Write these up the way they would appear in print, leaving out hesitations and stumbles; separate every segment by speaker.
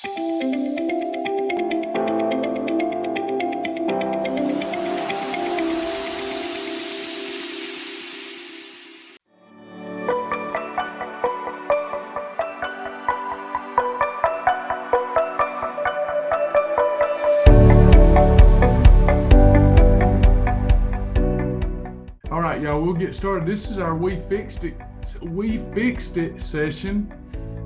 Speaker 1: All right, y'all, we'll get started. This is our We Fixed It session.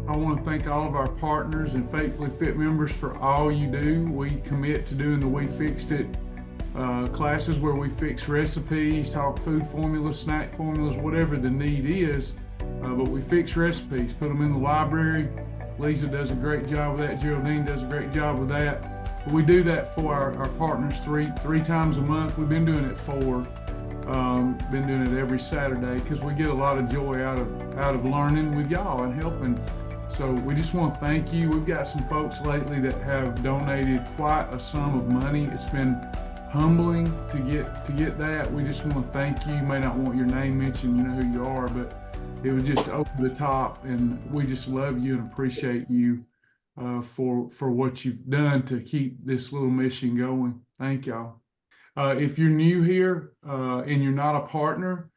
Speaker 1: I want to thank all of our partners and Faithfully Fit members for all you do. We commit to doing the We Fixed It classes where we fix recipes, talk food formulas, snack formulas, whatever the need is. But we fix recipes, put them in the library. Lisa does a great job with that. Geraldine does a great job with that. But we do that for our partners three times a month. We've been doing it 4. Been doing it every Saturday because we get a lot of joy out of learning with y'all and helping. So we just want to thank you. We've got some folks lately that have donated quite a sum of money. It's been humbling to get that. We just want to thank you. You may not want your name mentioned, you know who you are, but it was just over the top, and we just love you and appreciate you for what you've done to keep this little mission going. Thank y'all. If you're new here and you're not a partner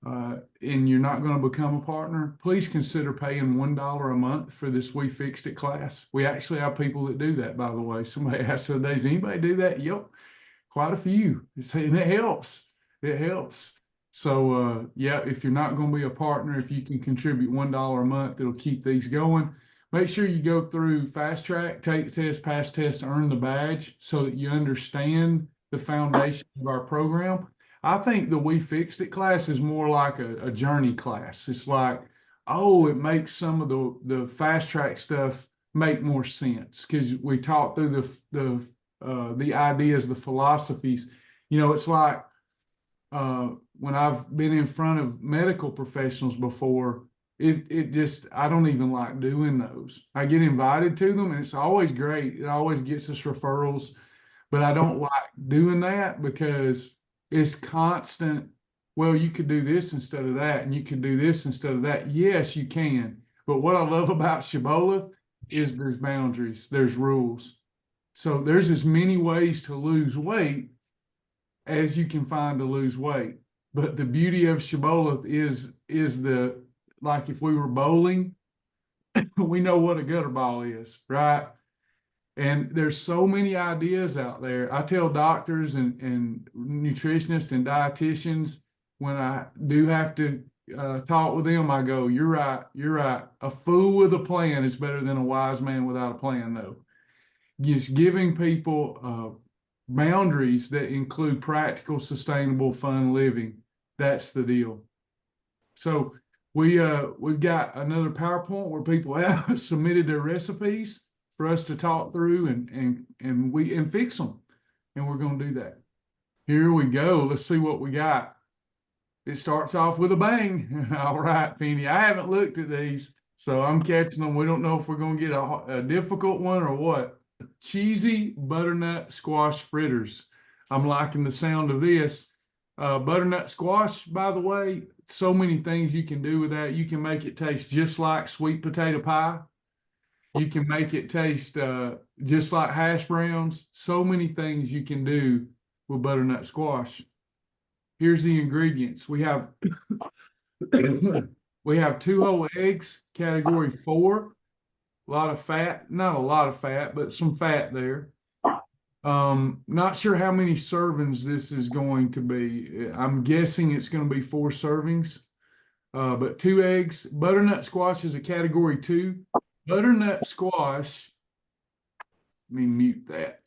Speaker 1: and you're not going to become a partner, please consider paying $1 a month for this We Fixed It class. We actually have people that do that, by the way. Somebody asked the other day, does anybody do that? Yep, quite a few. And it helps. It helps. So, yeah, if you're not going to be a partner, if you can contribute $1 a month, it'll keep these going. Make sure you go through Fast Track, take the test, pass test, earn the badge so that you understand the foundation of our program. I think the We Fixed It class is more like a journey class. It's like, oh, it makes some of the Fast Track stuff make more sense because we talk through the ideas, the philosophies. You know, it's like when I've been in front of medical professionals before, it just, I don't even like doing those. I get invited to them and it's always great. It always gets us referrals. But I don't like doing that because it's constant. Well, you could do this instead of that, and you could do this instead of that. Yes, you can. But what I love about shibboleth is there's boundaries, there's rules. So there's as many ways to lose weight as you can find to lose weight. But the beauty of shibboleth is like if we were bowling, we know what a gutter ball is, right? And there's so many ideas out there. I tell doctors and nutritionists and dietitians when I do have to talk with them, I go, you're right, you're right. A fool with a plan is better than a wise man without a plan, though. Just giving people boundaries that include practical, sustainable, fun living. That's the deal. So we've got another PowerPoint where people have submitted their recipes for us to talk through and fix them. And we're going to do that. Here we go. Let's see what we got. It starts off with a bang. All right, Penny. I haven't looked at these, so I'm catching them. We don't know if we're going to get a difficult one or what. Cheesy butternut squash fritters. I'm liking the sound of this. Butternut squash, by the way, so many things you can do with that. You can make it taste just like sweet potato pie. You can make it taste just like hash browns. So many things you can do with butternut squash. Here's the ingredients. We have 2 whole eggs, category 4. A lot of fat, not a lot of fat, but some fat there. Not sure how many servings this is going to be. I'm guessing it's going to be 4 servings, but 2 eggs. Butternut squash is a category 2. Butternut squash, let me mute that.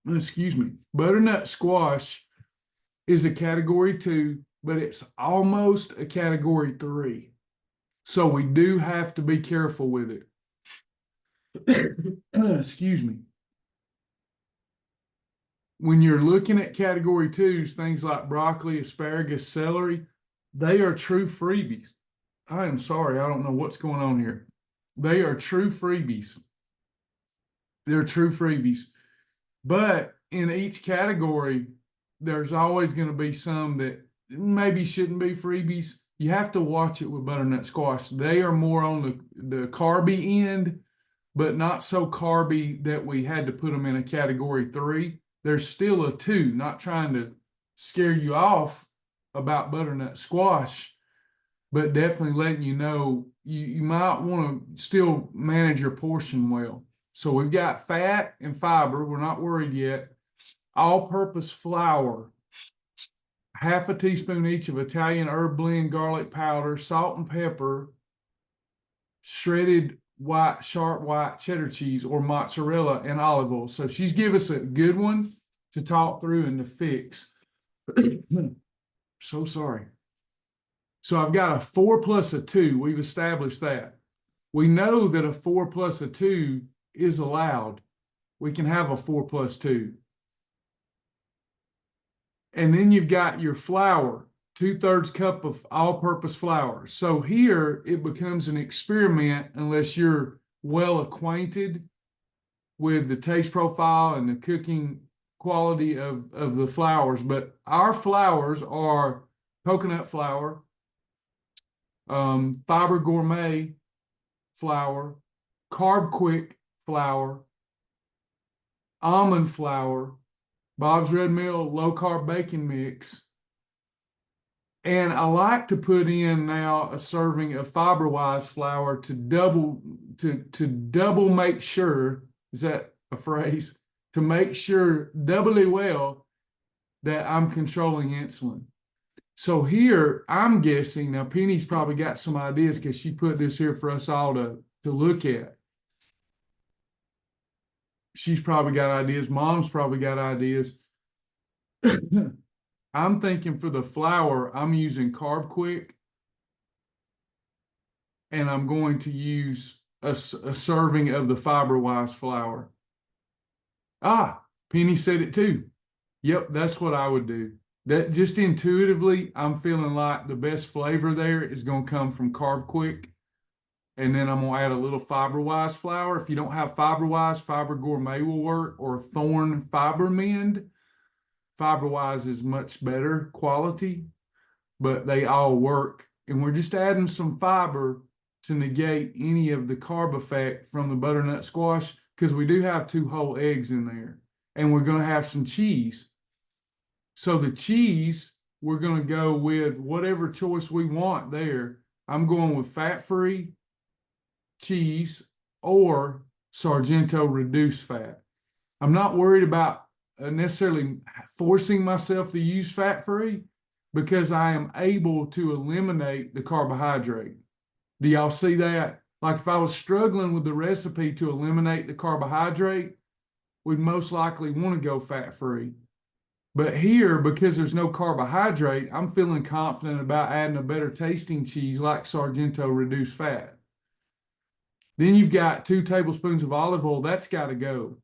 Speaker 1: Excuse me. Butternut squash is a category 2, but it's almost a category 3. So we do have to be careful with it. Excuse me. When you're looking at category 2s, things like broccoli, asparagus, celery, they are true freebies. I am sorry, I don't know what's going on here. They are true freebies. They're true freebies. But in each category, there's always going to be some that maybe shouldn't be freebies. you have to watch it with butternut squash. They are more on the carby end, but not so carby that we had to put them in a category 3. There's still a 2, not trying to scare you off about butternut squash, but definitely letting you know you might want to still manage your portion well. So we've got fat and fiber. We're not worried yet. All-purpose flour, half a teaspoon each of Italian herb blend, garlic powder, salt and pepper, shredded sharp white cheddar cheese or mozzarella, and olive oil. So she's give us a good one to talk through and to fix. So sorry. So I've got a 4 plus a 2. We've established that. We know that a 4 plus a 2 is allowed. We can have a 4 plus 2. And then you've got your flour, 2/3 cup of all-purpose flour. So here it becomes an experiment unless you're well acquainted with the taste profile and the cooking quality of the flours. But our flours are coconut flour, Fiber Gourmet flour, carbquick flour, almond flour, Bob's Red Mill low carb baking mix. And I like to put in now a serving of FiberWise flour to double make sure, is that a phrase? To make sure doubly well that I'm controlling insulin. So here I'm guessing, now Penny's probably got some ideas because she put this here for us all to look at. She's probably got ideas. Mom's probably got ideas. I'm thinking for the flour, I'm using carbquick, and I'm going to use a serving of the FiberWise flour. Penny said it too. Yep, that's what I would do. That just intuitively, I'm feeling like the best flavor there is going to come from carbquick. And then I'm going to add a little FiberWise flour. If you don't have FiberWise, Fiber Gourmet will work, or Thorn Fiber Mend. FiberWise is much better quality, but they all work. And we're just adding some fiber to negate any of the carb effect from the butternut squash, because we do have 2 whole eggs in there. And we're going to have some cheese. So the cheese, we're going to go with whatever choice we want there. I'm going with fat-free cheese or Sargento reduced fat. I'm not worried about necessarily forcing myself to use fat-free, because I am able to eliminate the carbohydrate. Do y'all see that? Like if I was struggling with the recipe to eliminate the carbohydrate, we'd most likely want to go fat-free. But here, because there's no carbohydrate, I'm feeling confident about adding a better tasting cheese like Sargento reduced fat. Then you've got 2 tablespoons of olive oil. That's got to go.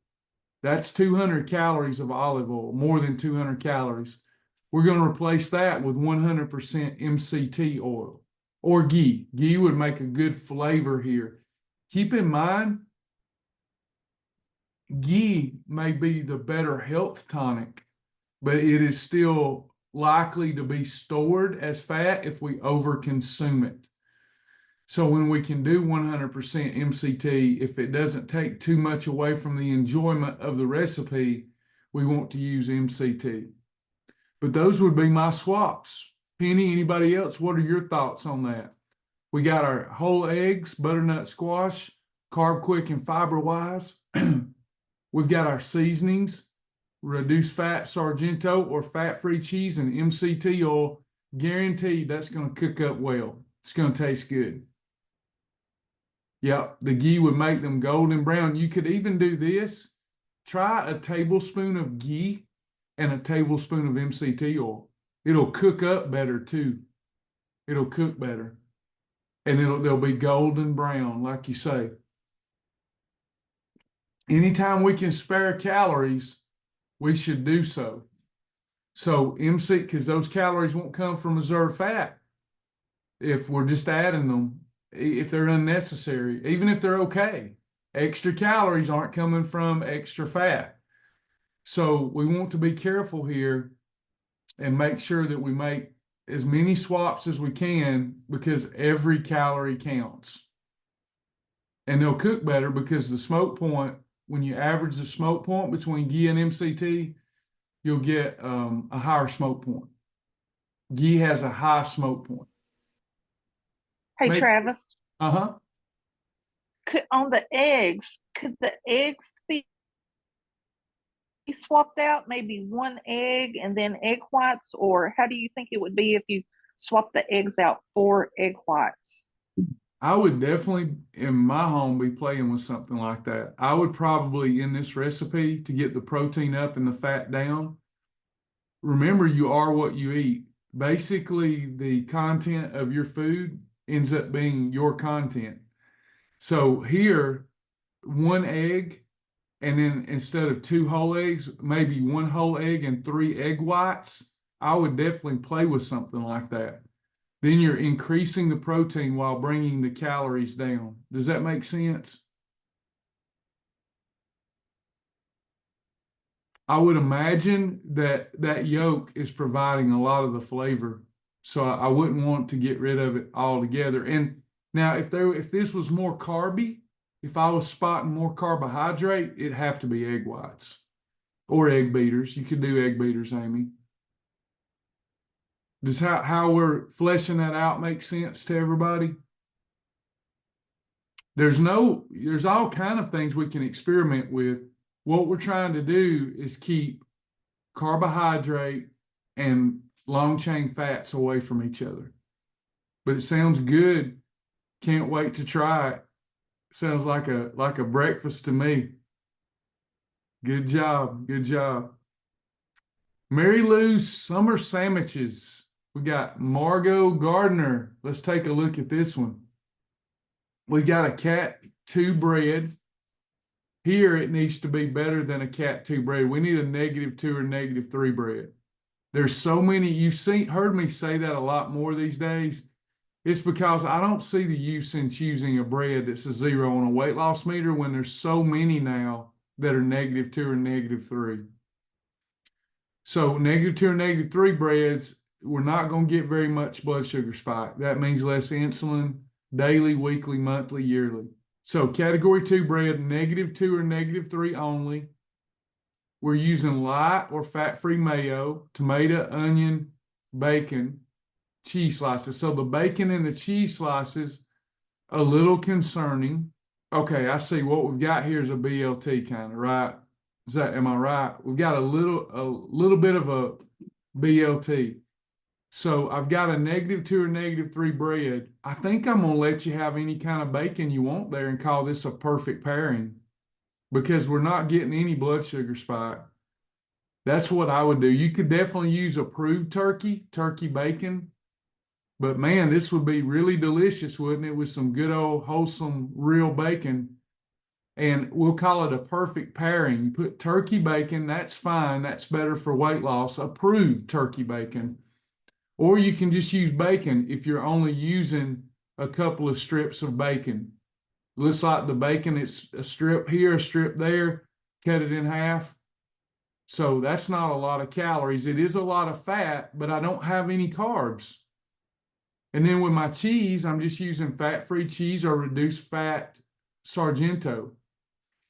Speaker 1: That's 200 calories of olive oil, more than 200 calories. We're going to replace that with 100% MCT oil or ghee. Ghee would make a good flavor here. Keep in mind, ghee may be the better health tonic, but it is still likely to be stored as fat if we overconsume it. So when we can do 100% MCT, if it doesn't take too much away from the enjoyment of the recipe, we want to use MCT. But those would be my swaps. Penny, anybody else? What are your thoughts on that? We got our whole eggs, butternut squash, carbquick and FiberWise. We've got our seasonings, reduced fat Sargento or fat-free cheese and MCT oil. Guaranteed that's going to cook up well. It's going to taste good. Yep, the ghee would make them golden brown. You could even do this. Try a tablespoon of ghee and a tablespoon of MCT oil. It'll cook up better too. It'll cook better. And they'll be golden brown, like you say. Anytime we can spare calories, we should do so. So because those calories won't come from reserve fat if we're just adding them, if they're unnecessary, even if they're okay. Extra calories aren't coming from extra fat. So we want to be careful here and make sure that we make as many swaps as we can because every calorie counts. And they'll cook better because the smoke point, when you average the smoke point between ghee and MCT, you'll get a higher smoke point. Ghee has a high smoke point.
Speaker 2: Hey, Travis,
Speaker 1: Uh-huh.
Speaker 2: on the eggs, could the eggs be swapped out? Maybe one egg and then egg whites? Or how do you think it would be if you swap the eggs out for egg whites?
Speaker 1: I would definitely, in my home, be playing with something like that. I would probably, in this recipe, to get the protein up and the fat down, remember you are what you eat. Basically, the content of your food ends up being your content. So here, one egg, and then instead of two whole eggs, maybe one whole egg and three egg whites. I would definitely play with something like that. Then you're increasing the protein while bringing the calories down. Does that make sense? I would imagine that that yolk is providing a lot of the flavor. So I wouldn't want to get rid of it altogether. And now if this was more carby, if I was spotting more carbohydrate, it'd have to be egg whites or egg beaters. You could do egg beaters, Amy. Does how we're fleshing that out make sense to everybody? There's all kind of things we can experiment with. What we're trying to do is keep carbohydrate and long chain fats away from each other. But it sounds good. Can't wait to try it. Sounds like a breakfast to me. Good job. Good job. Mary Lou's summer sandwiches. We got Margot Gardner. Let's take a look at this one. We got a Cat 2 bread. Here it needs to be better than a Cat 2 bread. We need a -2 or -3 bread. There's so many, heard me say that a lot more these days. It's because I don't see the use in choosing a bread that's a 0 on a weight loss meter when there's so many now that are -2 or -3. So -2 or -3 breads, we're not going to get very much blood sugar spike. That means less insulin daily, weekly, monthly, yearly. So category 2 bread, -2 or -3 only. We're using light or fat-free mayo, tomato, onion, bacon, cheese slices. So the bacon and the cheese slices, a little concerning. Okay, I see what we've got here is a BLT kind of, right? Am I right? We've got a little bit of a BLT. So I've got a -2 or -3 bread. I think I'm gonna let you have any kind of bacon you want there and call this a perfect pairing because we're not getting any blood sugar spike. That's what I would do. You could definitely use approved turkey bacon, but man, this would be really delicious, wouldn't it, with some good old wholesome real bacon. And we'll call it a perfect pairing. You put turkey bacon, that's fine. That's better for weight loss, approved turkey bacon. Or you can just use bacon if you're only using a couple of strips of bacon. Looks like the bacon, it's a strip here, a strip there, cut it in half. So that's not a lot of calories. It is a lot of fat, but I don't have any carbs. And then with my cheese, I'm just using fat-free cheese or reduced fat Sargento.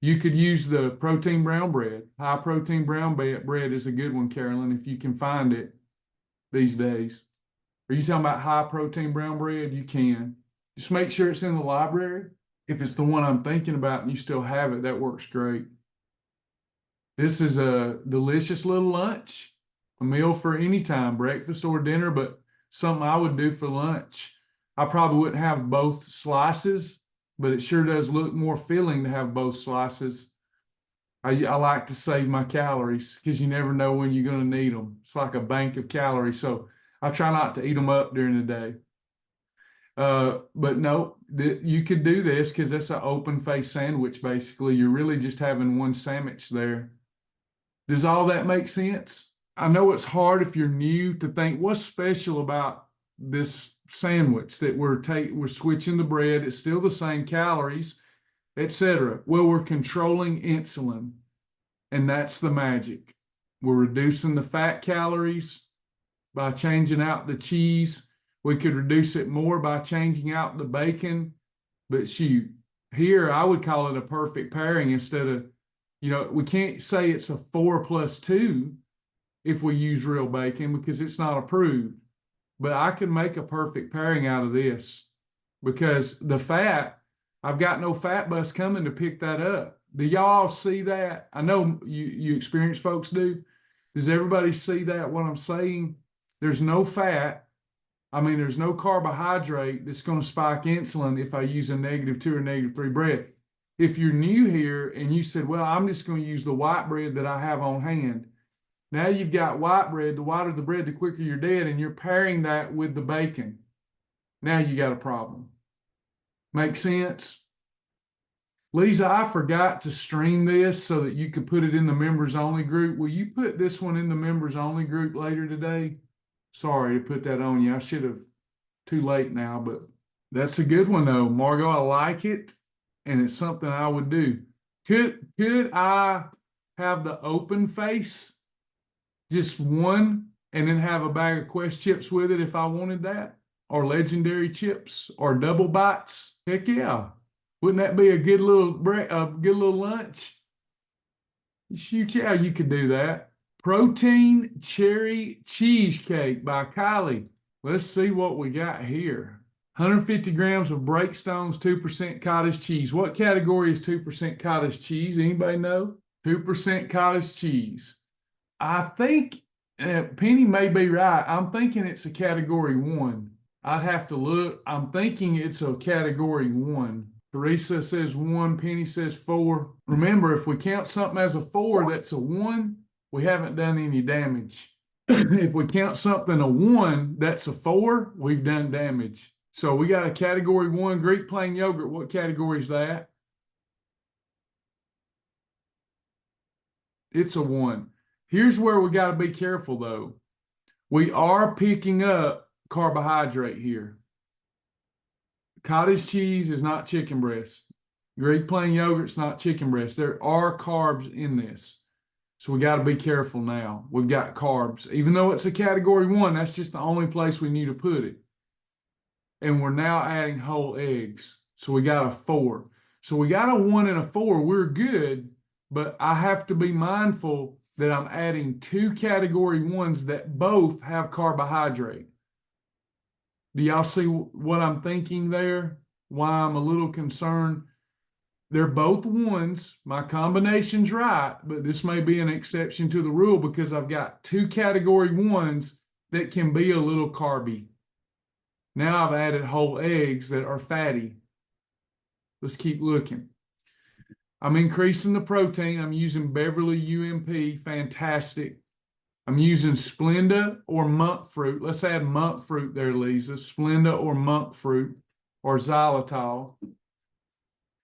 Speaker 1: You could use the protein brown bread. High protein brown bread is a good one, Carolyn, if you can find it these days. Are you talking about high protein brown bread? You can. Just make sure it's in the library. If it's the one I'm thinking about and you still have it, that works great. This is a delicious little lunch, a meal for any time, breakfast or dinner, but something I would do for lunch. I probably wouldn't have both slices, but it sure does look more filling to have both slices. I like to save my calories because you never know when you're going to need them. It's like a bank of calories. So I try not to eat them up during the day. But no, you could do this because that's an open face sandwich, basically. You're really just having one sandwich there. Does all that make sense? I know it's hard if you're new to think what's special about this sandwich that we're switching the bread. It's still the same calories, etc. Well, we're controlling insulin, and that's the magic. We're reducing the fat calories, by changing out the cheese. We could reduce it more by changing out the bacon. But shoot, here I would call it a perfect pairing instead of, we can't say it's a 4+2 if we use real bacon because it's not approved. But I can make a perfect pairing out of this because the fat, I've got no fat bus coming to pick that up. Do y'all see that? I know you experienced folks do. Does everybody see that, what I'm saying? There's no fat. I mean, there's no carbohydrate that's going to spike insulin if I use a -2 or -3 bread. If you're new here and you said, well, I'm just going to use the white bread that I have on hand. Now you've got white bread. The whiter the bread, the quicker you're dead, and you're pairing that with the bacon. Now you got a problem. Make sense? Lisa, I forgot to stream this so that you could put it in the members only group. Will you put this one in the members only group later today? Sorry to put that on you. I should have. Too late now, but that's a good one though. Margot, I like it. And it's something I would do. Could I have the open face? Just one, and then have a bag of Quest chips with it if I wanted that? Or legendary chips or double bites? Heck yeah. Wouldn't that be a good little lunch? Shoot, yeah, you could do that. Protein Cherry Cheesecake by Kylie. Let's see what we got here. 150 grams of Breakstone's 2% cottage cheese. What category is 2% cottage cheese? Anybody know? 2% cottage cheese. I think Penny may be right. I'm thinking it's a category 1. I'd have to look. I'm thinking it's a category 1. Teresa says 1. Penny says 4. Remember, if we count something as a 4, that's a 1. We haven't done any damage. If we count something a 1, that's a 4, we've done damage. So we got a category 1 Greek plain yogurt. What category is that? It's a 1. Here's where we got to be careful though. We are picking up carbohydrate here. Cottage cheese is not chicken breast. Greek plain yogurt's not chicken breast. There are carbs in this. So we got to be careful now. We've got carbs. Even though it's a category 1, that's just the only place we need to put it. And we're now adding whole eggs. So we got a 4. So we got a 1 and a 4. We're good, but I have to be mindful that I'm adding 2 category 1s that both have carbohydrate. Do y'all see what I'm thinking there? Why I'm a little concerned? They're both 1s. My combination's right, but this may be an exception to the rule because I've got 2 category 1s that can be a little carby. Now I've added whole eggs that are fatty. Let's keep looking. I'm increasing the protein. I'm using Beverly UMP. Fantastic. I'm using Splenda or monk fruit. Let's add monk fruit there, Lisa. Splenda or monk fruit or xylitol.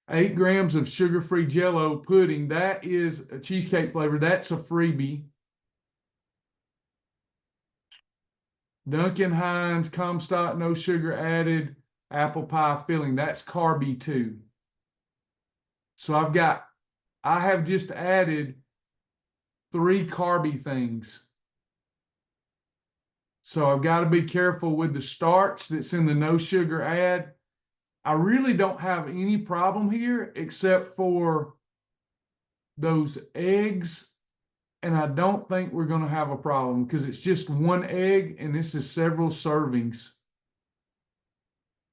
Speaker 1: 8 grams of sugar-free Jell-O pudding. That is a cheesecake flavor. That's a freebie. Duncan Hines, Comstock, no sugar added, apple pie filling. That's carby too. So I have just added 3 carby things. So I've got to be careful with the starch that's in the no sugar add. I really don't have any problem here except for those eggs. And I don't think we're going to have a problem because it's just 1 egg and this is several servings.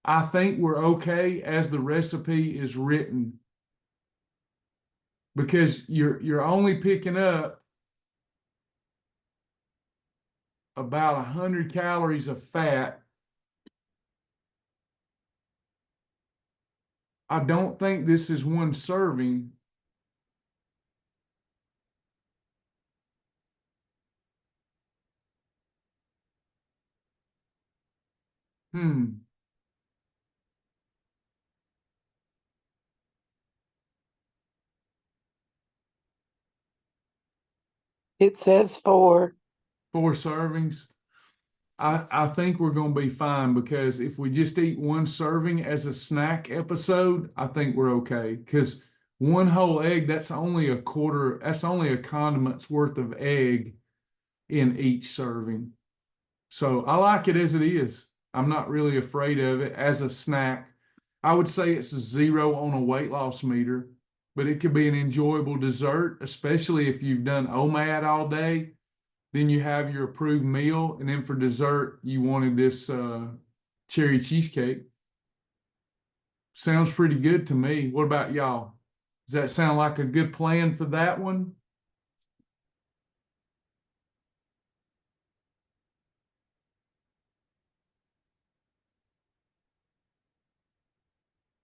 Speaker 1: I think we're okay as the recipe is written because you're only picking up about 100 calories of fat. I don't think this is 1 serving.
Speaker 3: It says 4.
Speaker 1: 4 servings. I think we're going to be fine because if we just eat 1 serving as a snack episode, I think we're okay. Because 1 whole egg, that's only a quarter, that's only a condiment's worth of egg in each serving. So I like it as it is. I'm not really afraid of it as a snack. I would say it's a 0 on a weight loss meter, but it could be an enjoyable dessert, especially if you've done OMAD all day. Then you have your approved meal, and then for dessert, you wanted this cherry cheesecake. Sounds pretty good to me. What about y'all? Does that sound like a good plan for that one?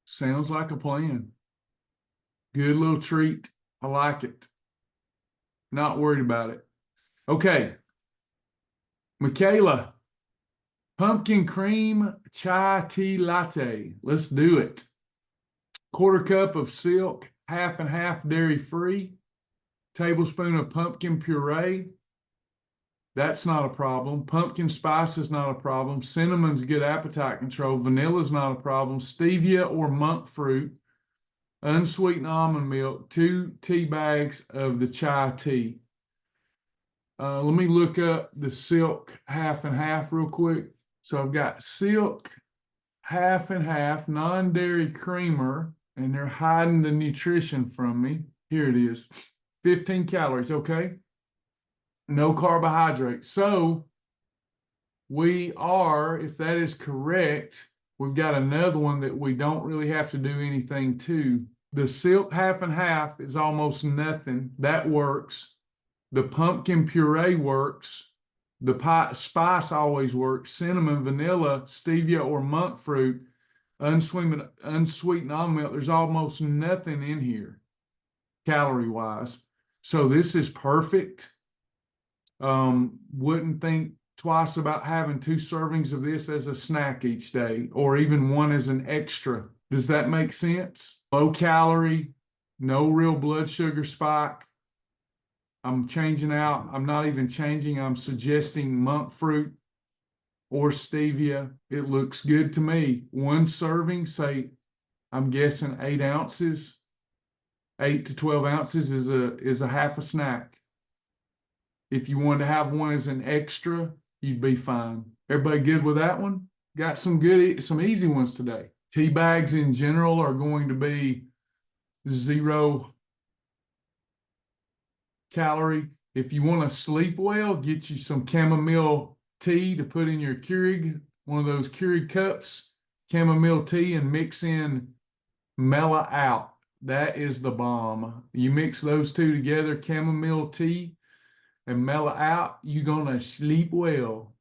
Speaker 1: Sounds like a plan. Good little treat. I like it. Not worried about it. Okay. Michaela, pumpkin cream chai tea latte. Let's do it. 1/4 cup of silk, half and half dairy free, tablespoon of pumpkin puree. That's not a problem. Pumpkin spice is not a problem. Cinnamon's good appetite control. Vanilla is not a problem. Stevia or monk fruit, unsweetened almond milk, 2 tea bags of the chai tea. Let me look up the silk half and half real quick. So I've got silk half and half, non-dairy creamer, and they're hiding the nutrition from me. Here it is, 15 calories, okay? No carbohydrates. So we are, if that is correct, we've got another one that we don't really have to do anything to. The silk half and half is almost nothing. That works. The pumpkin puree works. The spice always works. Cinnamon, vanilla, stevia, or monk fruit, unsweetened almond milk. There's almost nothing in here, calorie-wise. So this is perfect. Wouldn't think twice about having 2 servings of this as a snack each day, or even one as an extra. Does that make sense? Low calorie, no real blood sugar spike. I'm changing out. I'm not even changing. I'm suggesting monk fruit or stevia. It looks good to me. 1 serving, say, I'm guessing 8 ounces. 8 to 12 ounces is a half a snack. If you wanted to have one as an extra, you'd be fine. Everybody good with that one? Got some easy ones today. Tea bags in general are going to be 0 calorie. If you want to sleep well, get you some chamomile tea to put in your Keurig, one of those Keurig cups, chamomile tea, and mix in Mela Out. That is the bomb. You mix those 2 together, chamomile tea and Mela Out, you're gonna sleep well.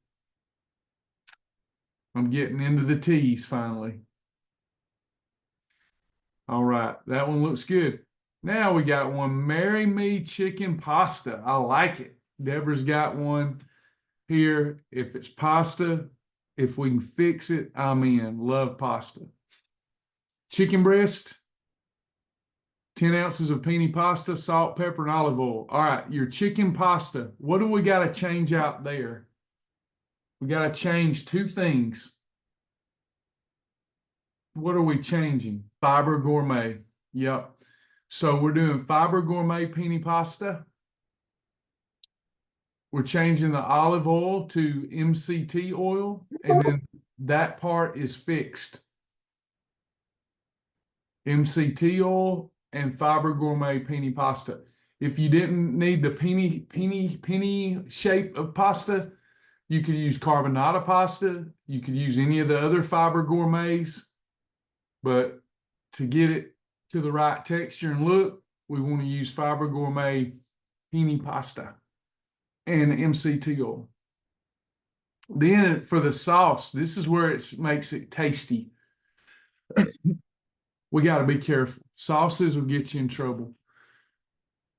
Speaker 1: I'm getting into the teas finally. All right, that one looks good. Now we got one, Marry Me Chicken Pasta. I like it. Deborah's got one here. If it's pasta, if we can fix it, I'm in. Love pasta. Chicken breast, 10 ounces of penne pasta, salt, pepper, and olive oil. All right, your chicken pasta. What do we got to change out there? We got to change 2 things. What are we changing? Fiber Gourmet. Yep. So we're doing Fiber Gourmet penne pasta. We're changing the olive oil to MCT oil, and then that part is fixed. MCT oil and Fiber Gourmet penne pasta. If you didn't need the penny shape of pasta, you could use carbonara pasta. You could use any of the other Fiber Gourmets. But to get it to the right texture and look, we want to use Fiber Gourmet penne pasta and MCT oil. Then for the sauce, this is where it makes it tasty. We got to be careful. Sauces will get you in trouble.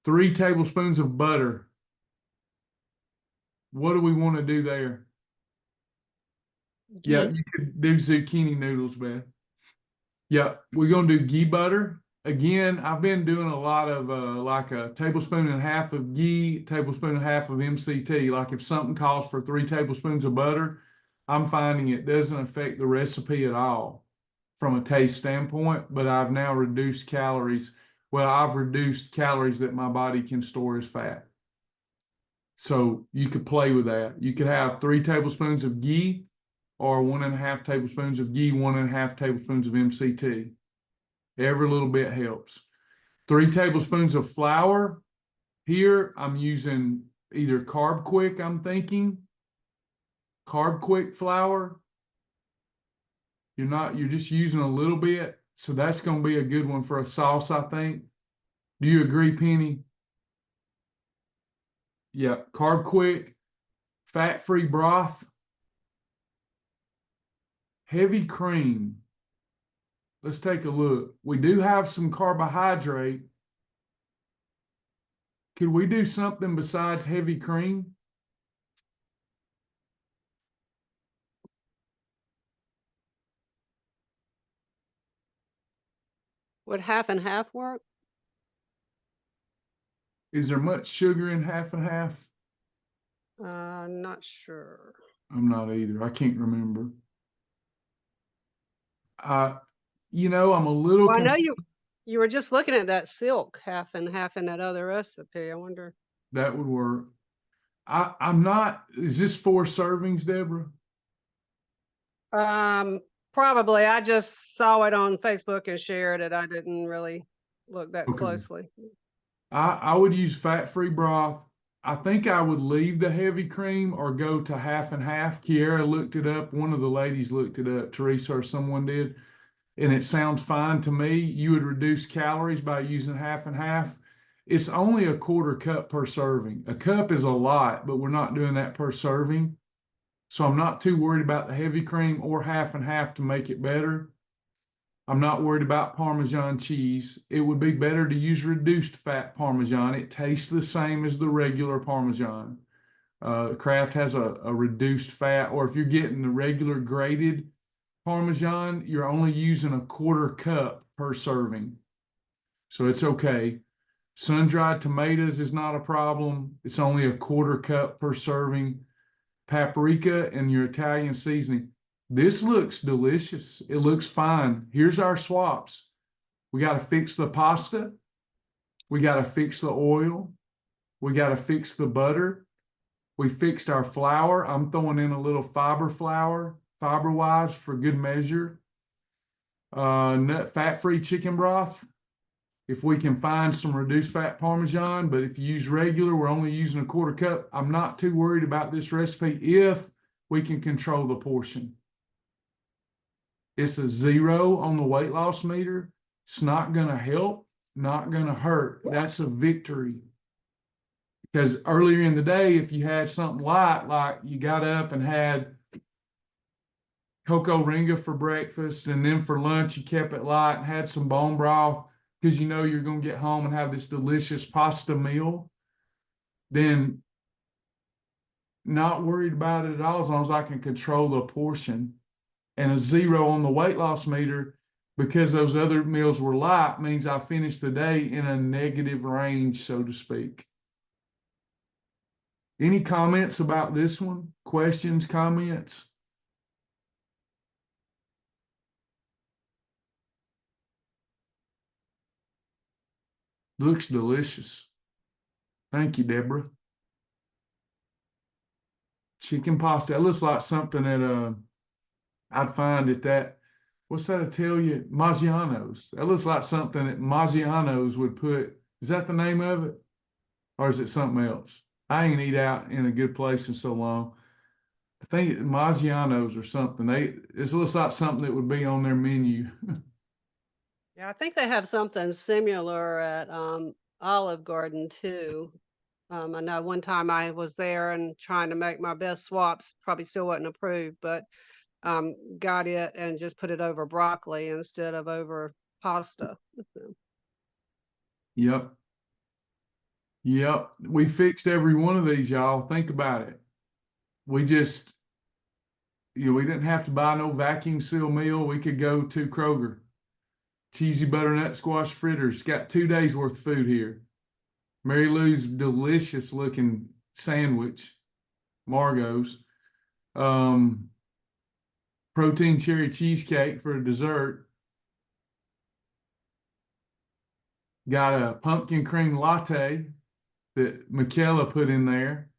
Speaker 1: 3 tablespoons of butter. What do we want to do there? Yeah, you could do zucchini noodles, man. Yeah, we're going to do ghee butter. Again, I've been doing a lot of like a tablespoon and a half of ghee, tablespoon and a half of MCT. Like if something calls for 3 tablespoons of butter, I'm finding it doesn't affect the recipe at all from a taste standpoint, but I've now reduced calories. Well, I've reduced calories that my body can store as fat. So you could play with that. You could have 3 tablespoons of ghee or 1.5 tablespoons of ghee, 1.5 tablespoons of MCT. Every little bit helps. 3 tablespoons of flour. Here I'm using either carbquick, I'm thinking. Carbquick flour. You're just using a little bit. So that's going to be a good one for a sauce, I think. Do you agree, Penny? Yeah, carbquick, fat-free broth, heavy cream. Let's take a look. We do have some carbohydrate. Could we do something besides heavy cream?
Speaker 4: Would half and half work?
Speaker 1: Is there much sugar in half and half?
Speaker 4: Not sure.
Speaker 1: I'm not either. I can't remember. I'm a little
Speaker 4: Well, I know you were just looking at that silk half and half in that other recipe. I wonder.
Speaker 1: that would work. I'm not, is this 4 servings, Deborah?
Speaker 4: Probably. I just saw it on Facebook and shared it. I didn't really look that
Speaker 1: Okay.
Speaker 4: closely.
Speaker 1: I would use fat-free broth. I think I would leave the heavy cream or go to half and half. Kiara looked it up. One of the ladies looked it up, Teresa or someone did, and it sounds fine to me. You would reduce calories by using half and half. It's only a 1/4 cup per serving. A cup is a lot, but we're not doing that per serving. So I'm not too worried about the heavy cream or half and half to make it better. I'm not worried about Parmesan cheese. It would be better to use reduced fat Parmesan. It tastes the same as the regular Parmesan. Kraft has a reduced fat, or if you're getting the regular grated Parmesan, you're only using a 1/4 cup per serving. So it's okay. Sun-dried tomatoes is not a problem. It's only a 1/4 cup per serving. Paprika and your Italian seasoning. This looks delicious. It looks fine. Here's our swaps. We got to fix the pasta. We got to fix the oil. We got to fix the butter. We fixed our flour. I'm throwing in a little fiber flour, fiber-wise for good measure. Fat-free chicken broth. If we can find some reduced fat Parmesan, but if you use regular, we're only using a 1/4 cup. I'm not too worried about this recipe if we can control the portion. It's a 0 on the weight loss meter. It's not going to help, not going to hurt. That's a victory. Because earlier in the day, if you had something light, like you got up and had cocoa ringa for breakfast, and then for lunch, you kept it light and had some bone broth, because you know you're going to get home and have this delicious pasta meal, then not worried about it at all as long as I can control the portion. And a 0 on the weight loss meter, because those other meals were light, means I finished the day in a negative range, so to speak. Any comments about this one? Questions, comments? Looks delicious. Thank you, Deborah. Chicken pasta. That looks like something that I'd find at that, what's that Italian? Maggiano's. That looks like something that Maggiano's would put. Is that the name of it? Or is it something else? I ain't eat out in a good place in so long. I think Maggiano's or something. It looks like something that would be on their menu.
Speaker 4: Yeah, I think they have something similar at Olive Garden too. I know one time I was there and trying to make my best swaps, probably still wasn't approved, but got it and just put it over broccoli instead of over pasta.
Speaker 1: Yep. Yep. We fixed every one of these, y'all. Think about it. We just, we didn't have to buy no vacuum seal meal. We could go to Kroger. Cheesy butternut squash fritters. Got 2 days worth of food here. Mary Lou's delicious looking sandwich. Margot's. Protein cherry cheesecake for a dessert. Got a pumpkin cream latte that Michaela put in there.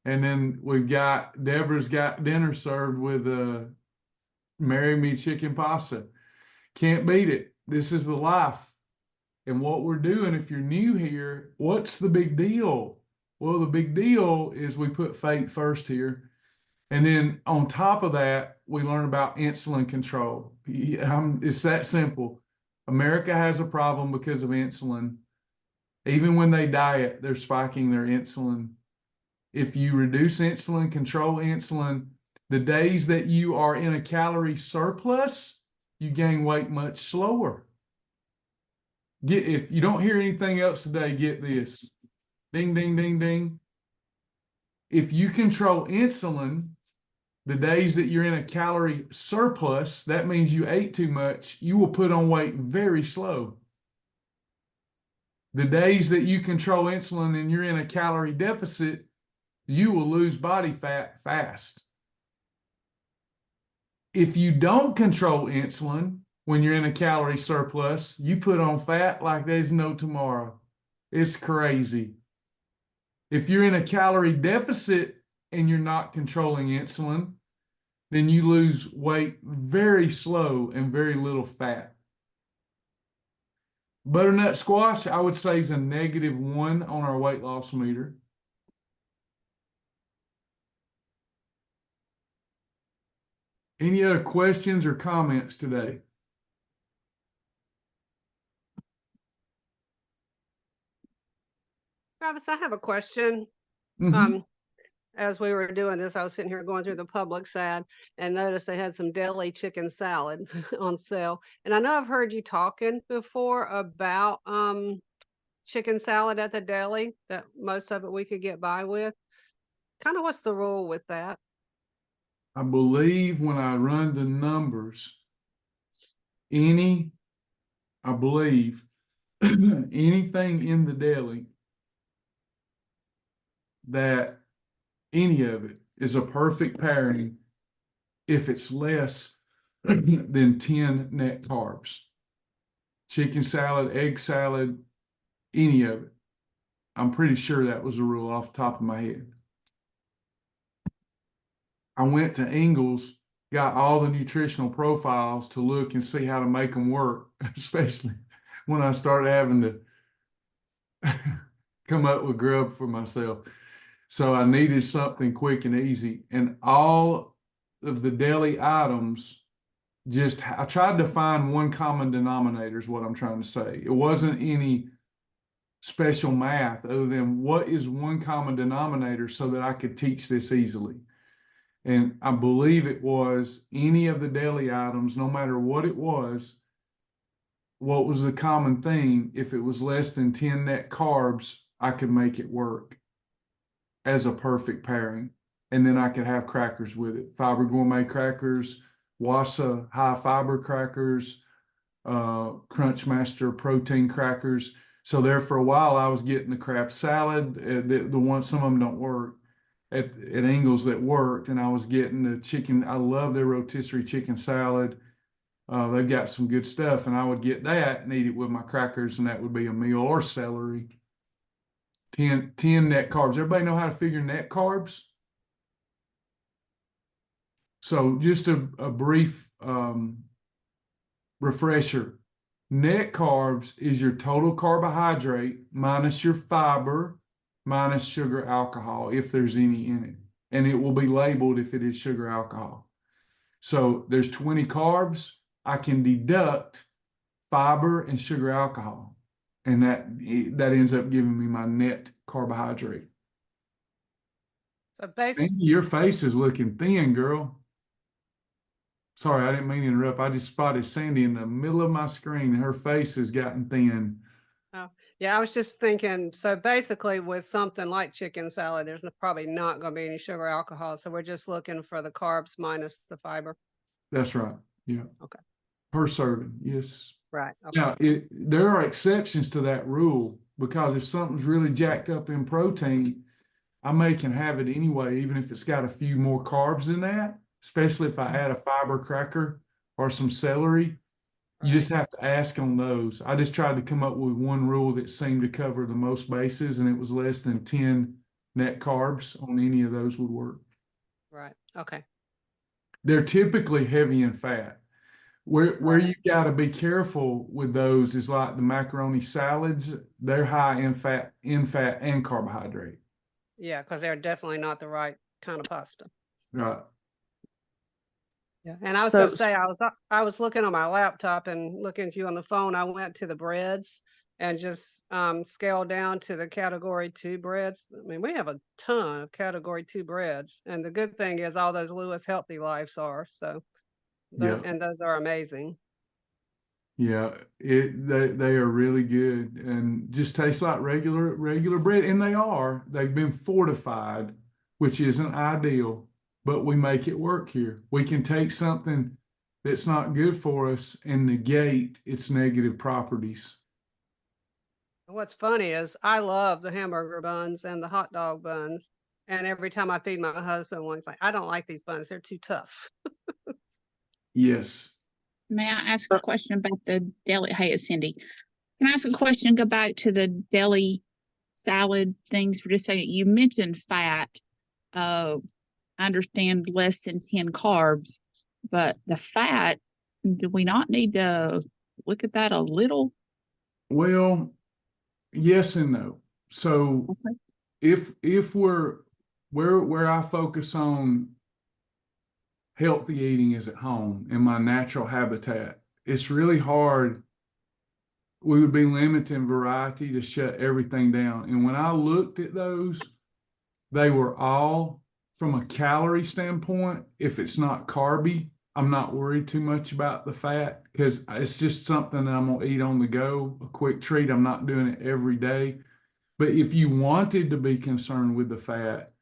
Speaker 1: And then Deborah's got dinner served with marry me chicken pasta. Can't beat it. This is the life. And what we're doing, if you're new here, what's the big deal? Well, the big deal is we put faith first here. And then on top of that, we learn about insulin control. It's that simple. America has a problem because of insulin. Even when they diet, they're spiking their insulin. If you reduce insulin, control insulin, the days that you are in a calorie surplus, you gain weight much slower. If you don't hear anything else today, get this. Ding, ding, ding, ding. If you control insulin, the days that you're in a calorie surplus, that means you ate too much, you will put on weight very slow. The days that you control insulin and you're in a calorie deficit, you will lose body fat fast. If you don't control insulin when you're in a calorie surplus, you put on fat like there's no tomorrow. It's crazy. If you're in a calorie deficit and you're not controlling insulin, then you lose weight very slow and very little fat. Butternut squash, I would say, is a -1 on our weight loss meter. Any other questions or comments today?
Speaker 4: Travis, I have a question.
Speaker 1: Mhm.
Speaker 4: As we were doing this, I was sitting here going through the Publix ad and noticed they had some deli chicken salad on sale. And I know I've heard you talking before about chicken salad at the deli, that most of it we could get by with. Kind of what's the rule with that?
Speaker 1: I believe when I run the numbers, I believe anything in the deli that any of it is a perfect pairing if it's less than 10 net carbs. Chicken salad, egg salad, any of it. I'm pretty sure that was a rule off the top of my head. I went to Ingles, got all the nutritional profiles to look and see how to make them work, especially when I started having to come up with grub for myself. So I needed something quick and easy. And all of the deli items, I tried to find one common denominator is what I'm trying to say. It wasn't any special math other than what is one common denominator so that I could teach this easily. And I believe it was any of the deli items, no matter what it was, what was the common thing? If it was less than 10 net carbs, I could make it work as a perfect pairing. And then I could have crackers with it. Fiber Gourmet crackers, Wassa high fiber crackers, Crunch Master protein crackers. So there for a while, I was getting the crab salad, the ones, some of them don't work at Ingles that worked. And I was getting the chicken. I love their rotisserie chicken salad. They've got some good stuff, and I would get that and eat it with my crackers, and that would be a meal, or celery. 10 net carbs. Everybody know how to figure net carbs? So just a brief refresher. Net carbs is your total carbohydrate minus your fiber minus sugar alcohol, if there's any in it. And it will be labeled if it is sugar alcohol. So there's 20 carbs. I can deduct fiber and sugar alcohol. And that ends up giving me my net carbohydrate.
Speaker 4: So
Speaker 1: Sandy, your face is looking thin, girl. Sorry, I didn't mean to interrupt. I just spotted Sandy in the middle of my screen. Her face has gotten thin.
Speaker 4: Oh, yeah, I was just thinking, so basically with something like chicken salad, there's probably not going to be any sugar alcohol. So we're just looking for the carbs minus the fiber.
Speaker 1: That's right. Yeah.
Speaker 4: Okay.
Speaker 1: Per serving, yes.
Speaker 4: Right. Okay.
Speaker 1: Now, there are exceptions to that rule, because if something's really jacked up in protein, I can have it anyway, even if it's got a few more carbs in that, especially if I add a fiber cracker or some celery. You just have to ask on those. I just tried to come up with one rule that seemed to cover the most bases, and it was less than 10 net carbs on any of those would work.
Speaker 4: Right. Okay.
Speaker 1: They're typically heavy in fat. Where you got to be careful with those is like the macaroni salads. They're high in fat and carbohydrate.
Speaker 4: Yeah, because they're definitely not the right kind of pasta.
Speaker 1: Right.
Speaker 4: Yeah. And I was
Speaker 3: So-
Speaker 4: going to say, I was looking on my laptop and looking at you on the phone. I went to the breads and just scaled down to the category 2 breads. I mean, we have a ton of category 2 breads. And the good thing is all those Lewis Healthy Lives are. So,
Speaker 1: Yeah.
Speaker 4: and those are amazing.
Speaker 1: Yeah, they are really good and just taste like regular bread, and they've been fortified, which isn't ideal, but we make it work here. We can take something that's not good for us and negate its negative properties.
Speaker 4: What's funny is I love the hamburger buns and the hot dog buns. And every time I feed my husband one, he's like, I don't like these buns. They're too tough.
Speaker 1: Yes.
Speaker 5: May I ask a question about the deli? Hey, it's Cindy. Can I ask a question? Go back to the deli salad things for just a second. You mentioned fat. I understand less than 10 carbs, but the fat, do we not need to look at that a little?
Speaker 1: Well, yes and no. So
Speaker 5: Okay.
Speaker 1: if we're where I focus on healthy eating is at home in my natural habitat, it's really hard. We would be limiting variety to shut everything down. And when I looked at those, they were all from a calorie standpoint. If it's not carby, I'm not worried too much about the fat because it's just something that I'm gonna eat on the go, a quick treat. I'm not doing it every day. But if you wanted to be concerned with the fat,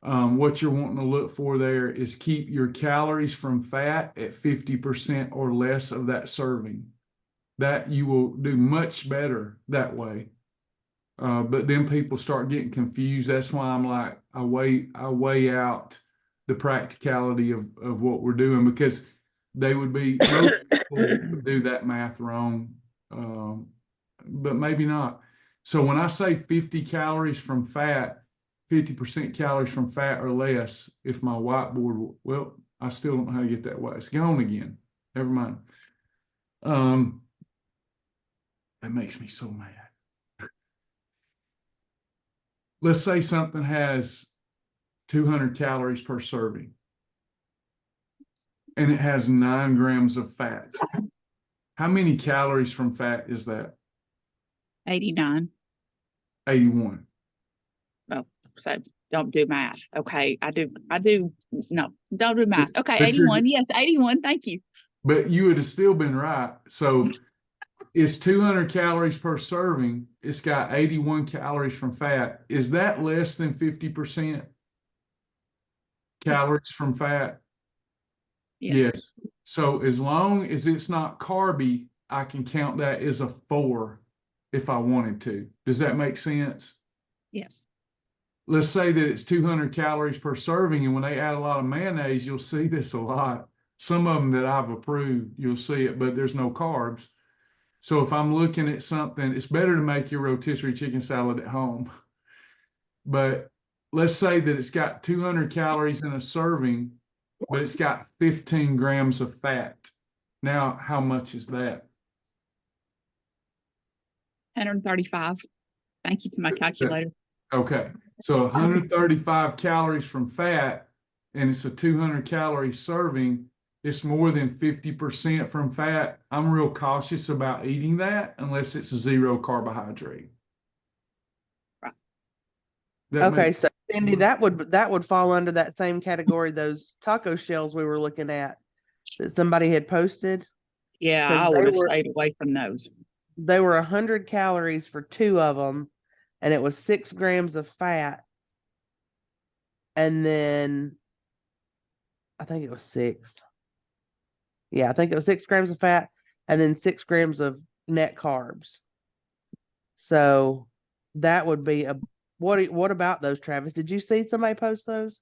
Speaker 1: what you're wanting to look for there is keep your calories from fat at 50% or less of that serving. That you will do much better that way. But then people start getting confused. That's why I'm like, I weigh out the practicality of what we're doing because they would be most people would do that math wrong, but maybe not. So when I say 50 calories from fat, 50% calories from fat or less, if my whiteboard, well, I still don't know how to get that way. It's gone again. Never mind. That makes me so mad. Let's say something has 200 calories per serving and it has 9 grams of fat. How many calories from fat is that?
Speaker 5: 89.
Speaker 1: 81.
Speaker 5: Oh, so don't do math. Okay. No, don't do math. Okay.
Speaker 1: But you're-
Speaker 5: 81. Yes, 81. Thank you.
Speaker 1: But you would have still been right. So it's 200 calories per serving. It's got 81 calories from fat. Is that less than 50% calories from fat? Yes. So as long as it's not carby, I can count that as a 4 if I wanted to. Does that make sense?
Speaker 5: Yes.
Speaker 1: Let's say that it's 200 calories per serving, and when they add a lot of mayonnaise, you'll see this a lot. Some of them that I've approved, you'll see it, but there's no carbs. So if I'm looking at something, it's better to make your rotisserie chicken salad at home. But let's say that it's got 200 calories in a serving, but it's got 15 grams of fat. Now, how much is that?
Speaker 5: 135. Thank you to my calculator.
Speaker 1: Okay, so 135 calories from fat, and it's a 200 calorie serving. It's more than 50% from fat. I'm real cautious about eating that unless it's 0 carbohydrate.
Speaker 5: Right.
Speaker 1: That
Speaker 3: Okay,
Speaker 1: makes-
Speaker 3: so Cindy, that would fall under that same category, those taco shells we were looking at that somebody had posted.
Speaker 5: Yeah,
Speaker 3: 'Cause
Speaker 5: I
Speaker 3: they
Speaker 5: would have
Speaker 3: were-
Speaker 5: stayed away from those.
Speaker 3: They were 100 calories for 2 of them, and it was 6 grams of fat. And then I think it was 6. Yeah, I think it was 6 grams of fat and then 6 grams of net carbs. So that would be what about those, Travis? Did you see somebody post those?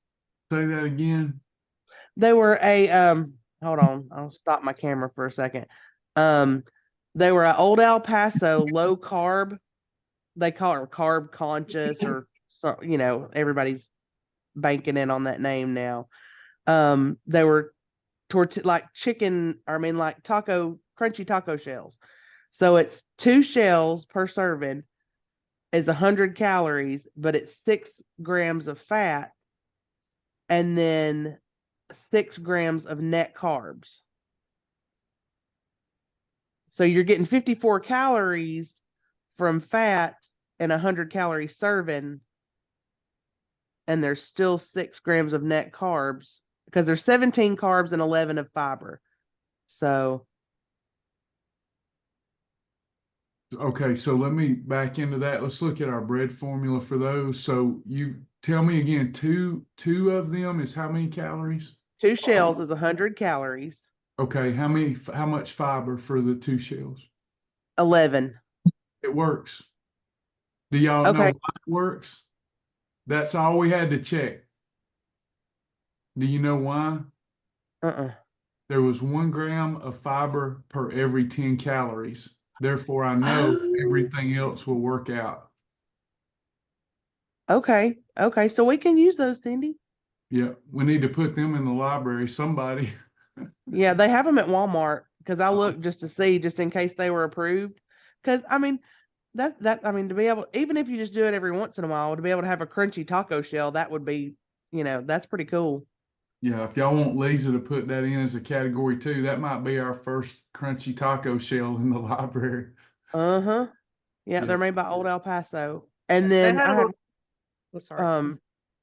Speaker 1: Say that again.
Speaker 3: They were hold on, I'll stop my camera for a second. They were an old El Paso low carb. They call it carb conscious or so, everybody's banking in on that name now. They were like chicken, or I mean like crunchy taco shells. So it's 2 shells per serving is 100 calories, but it's 6 grams of fat and then 6 grams of net carbs. So you're getting 54 calories from fat and 100 calorie serving, and there's still 6 grams of net carbs because there's 17 carbs and 11 of fiber. So
Speaker 1: Okay, so let me back into that. Let's look at our bread formula for those. So you tell me again, two of them is how many calories?
Speaker 3: 2 shells is 100 calories.
Speaker 1: Okay, how much fiber for the 2 shells?
Speaker 3: 11.
Speaker 1: It works. Do y'all know
Speaker 3: Okay.
Speaker 1: why it works? That's all we had to check. Do you know why? There was 1 gram of fiber per every 10 calories. Therefore, I know everything else will work out.
Speaker 3: Okay. Okay. So we can use those, Cindy.
Speaker 1: Yeah, we need to put them in the library. Somebody.
Speaker 3: Yeah, they have them at Walmart because I looked just to see, just in case they were approved. Because I mean, to be able, even if you just do it every once in a while, to be able to have a crunchy taco shell, that would be, that's pretty cool.
Speaker 1: Yeah, if y'all want Lisa to put that in as a category 2, that might be our first crunchy taco shell in the library.
Speaker 3: Yeah,
Speaker 1: Yeah.
Speaker 3: they're made by Old El Paso. And
Speaker 4: They
Speaker 3: then
Speaker 4: had
Speaker 3: I
Speaker 4: a
Speaker 3: had,
Speaker 4: little, I'm sorry.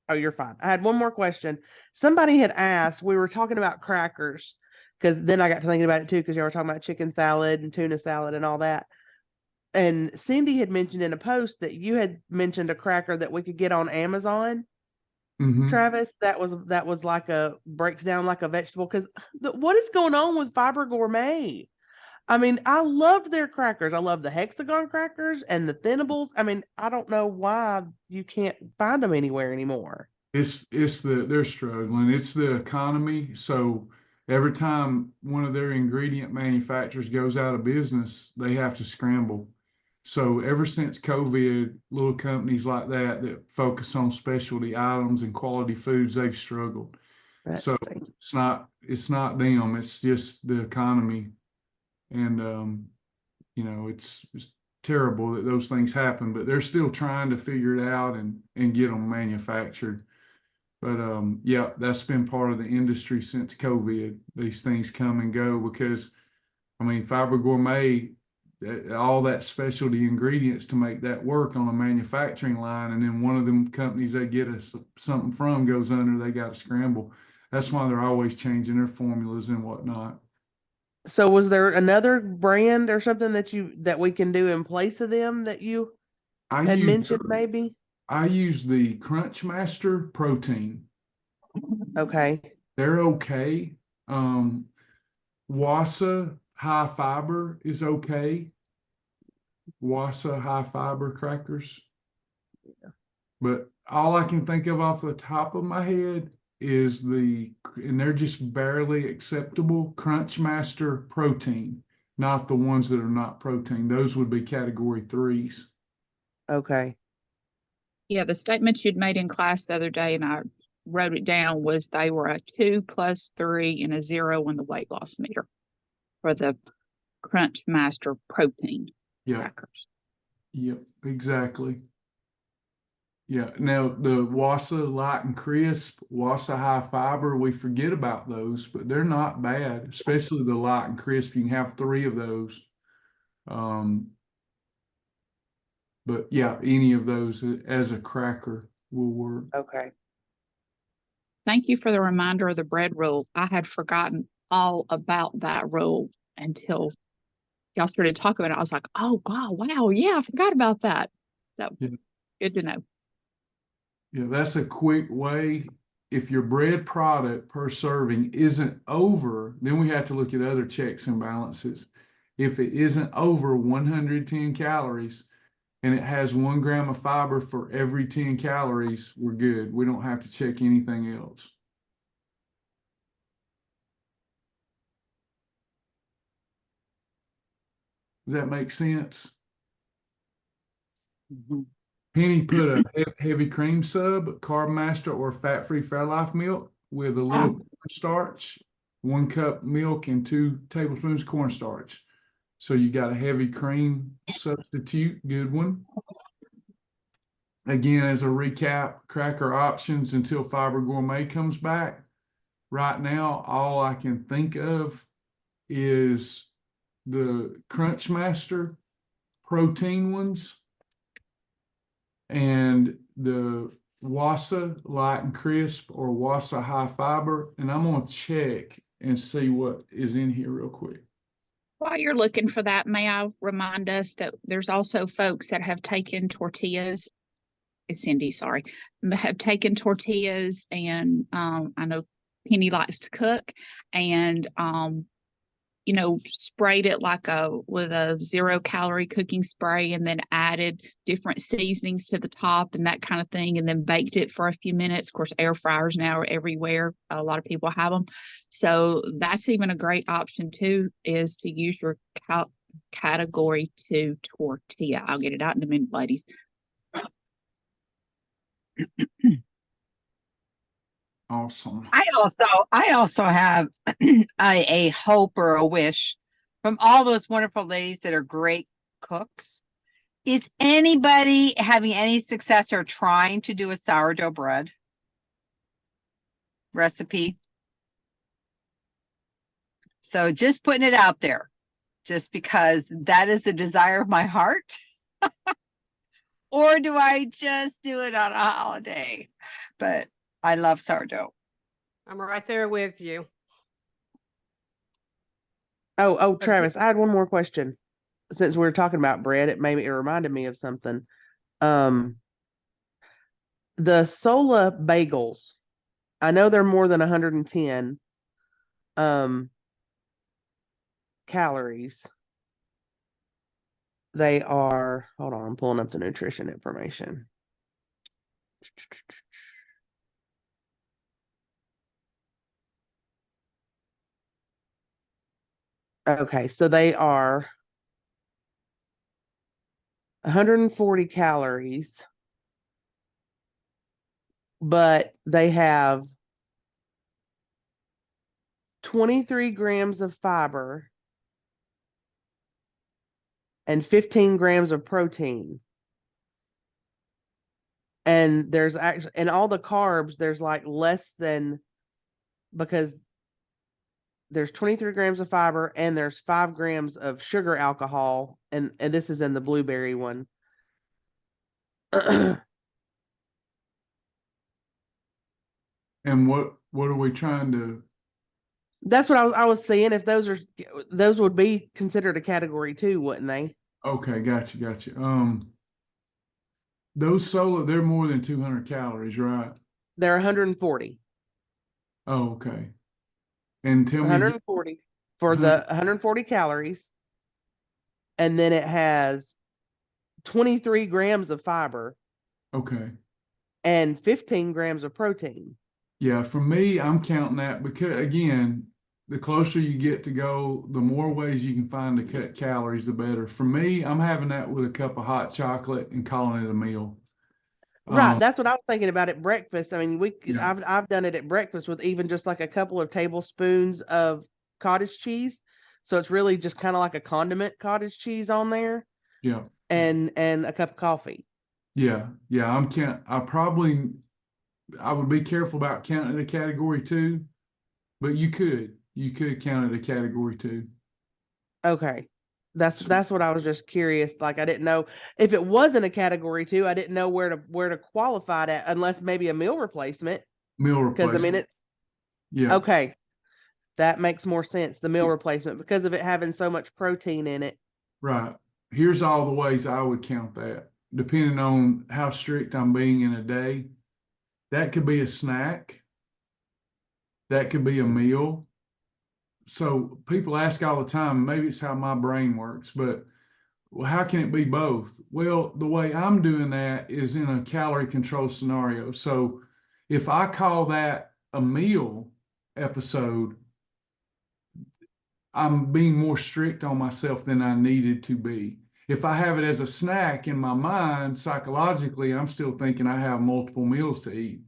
Speaker 3: oh, you're fine. I had one more question. Somebody had asked, we were talking about crackers, because then I got to thinking about it too, because you were talking about chicken salad and tuna salad and all that. And Cindy had mentioned in a post that you had mentioned a cracker that we could get on Amazon.
Speaker 1: Mhm.
Speaker 3: Travis, that was like breaks down like a vegetable, because what is going on with Fiber Gourmet? I mean, I loved their crackers. I love the hexagon crackers and the thinables. I mean, I don't know why you can't find them anywhere anymore.
Speaker 1: They're struggling. It's the economy. So every time one of their ingredient manufacturers goes out of business, they have to scramble. So ever since COVID, little companies like that focus on specialty items and quality foods, they've struggled.
Speaker 3: That
Speaker 1: So
Speaker 3: stinks.
Speaker 1: it's not them, it's just the economy. And it's terrible that those things happen, but they're still trying to figure it out and get them manufactured. But yeah, that's been part of the industry since COVID. These things come and go because, I mean, Fiber Gourmet, all that specialty ingredients to make that work on a manufacturing line, and then one of them companies they get us something from goes under, they got to scramble. That's why they're always changing their formulas and whatnot.
Speaker 3: So was there another brand or something that we can do in place of them that you
Speaker 1: I
Speaker 3: had
Speaker 1: use
Speaker 3: mentioned maybe?
Speaker 1: I use the Crunchmaster protein.
Speaker 3: Okay.
Speaker 1: They're okay. Um, Wassa high fiber is okay. Wassa high fiber crackers. But all I can think of off the top of my head is and they're just barely acceptable, Crunchmaster protein, not the ones that are not protein. Those would be category 3s.
Speaker 3: Okay.
Speaker 5: Yeah, the statements you'd made in class the other day, and I wrote it down, was they were a 2 plus 3 and a 0 on the weight loss meter for the Crunch Master protein
Speaker 1: Yeah,
Speaker 5: crackers.
Speaker 1: yep, exactly. Yeah. Now the Wassa Light and Crisp, Wassa High Fiber, we forget about those, but they're not bad, especially the Light and Crisp. You can have 3 of those. But yeah, any of those as a cracker will work.
Speaker 3: Okay.
Speaker 5: Thank you for the reminder of the bread rule. I had forgotten all about that rule until y'all started talking about it. I was like, oh, wow, yeah, I forgot about that. So
Speaker 1: Yeah.
Speaker 5: good to know.
Speaker 1: Yeah, that's a quick way. If your bread product per serving isn't over, then we have to look at other checks and balances. If it isn't over 110 calories and it has 1 gram of fiber for every 10 calories, we're good. We don't have to check anything else. Does that make sense?
Speaker 3: Mhm.
Speaker 1: Penny put a heavy cream sub, Carb Master, or fat-free Fairlife milk with a little cornstarch, 1 cup milk, and 2 tablespoons cornstarch. So you got a heavy cream substitute, good one. Again, as a recap, cracker options until Fiber Gourmet comes back. Right now, all I can think of is the Crunch Master protein ones and the Wassa Light and Crisp or Wassa High Fiber. And I'm going to check and see what is in here real quick.
Speaker 5: While you're looking for that, may I remind us that there's also folks that have taken tortillas. It's Cindy, sorry, have taken tortillas, and I know Penny likes to cook, and sprayed it with a 0-calorie cooking spray, and then added different seasonings to the top and that kind of thing, and then baked it for a few minutes. Of course, air fryers now are everywhere. A lot of people have them. So that's even a great option too, is to use your category 2 tortilla. I'll get it out in a minute, ladies.
Speaker 1: Awesome.
Speaker 6: I also have a hope or a wish from all those wonderful ladies that are great cooks. Is anybody having any success or trying to do a sourdough bread recipe? So just putting it out there, just because that is the desire of my heart. Or do I just do it on a holiday? But I love sourdough.
Speaker 4: I'm right there with you.
Speaker 3: Oh, Travis, I had one more question. Since we were talking about bread, it reminded me of something. The Sola bagels, I know they're more than 110 calories. They are, hold on, I'm pulling up the nutrition information. Okay, so they are 140 calories, but they have 23 grams of fiber and 15 grams of protein. And there's actually, and all the carbs, there's like less than, because there's 23 grams of fiber and there's 5 grams of sugar alcohol. And this is in the blueberry one.
Speaker 1: And what are we trying to?
Speaker 3: That's what I was saying. If those would be considered a category 2, wouldn't they?
Speaker 1: Okay, gotcha. Those Sola, they're more than 200 calories, right?
Speaker 3: They're 140.
Speaker 1: Oh, okay. And tell me,
Speaker 3: 140 for the 140 calories. And then it has 23 grams of fiber.
Speaker 1: Okay.
Speaker 3: And 15 grams of protein.
Speaker 1: Yeah, for me, I'm counting that because, again, the closer you get to go, the more ways you can find to cut calories, the better. For me, I'm having that with a cup of hot chocolate and calling it a meal.
Speaker 3: Right, that's what I was thinking about at breakfast. I mean,
Speaker 1: Yeah.
Speaker 3: I've done it at breakfast with even just like a couple of tablespoons of cottage cheese. So it's really just kind of like a condiment cottage cheese on there.
Speaker 1: Yeah.
Speaker 3: And a cup of coffee.
Speaker 1: Yeah. I would be careful about counting it a category 2, but you could count it a category 2.
Speaker 3: Okay. That's what I was just curious. Like, I didn't know if it wasn't a category 2, I didn't know where to qualify that, unless maybe a meal replacement.
Speaker 1: Meal
Speaker 3: Because I
Speaker 1: replacement.
Speaker 3: mean
Speaker 1: Yeah.
Speaker 3: okay. That makes more sense, the meal replacement, because of it having so much protein in it.
Speaker 1: Right. Here's all the ways I would count that, depending on how strict I'm being in a day. That could be a snack. That could be a meal. So people ask all the time, maybe it's how my brain works, but well, how can it be both? Well, the way I'm doing that is in a calorie control scenario. So if I call that a meal episode, I'm being more strict on myself than I needed to be. If I have it as a snack in my mind, psychologically, I'm still thinking I have multiple meals to eat.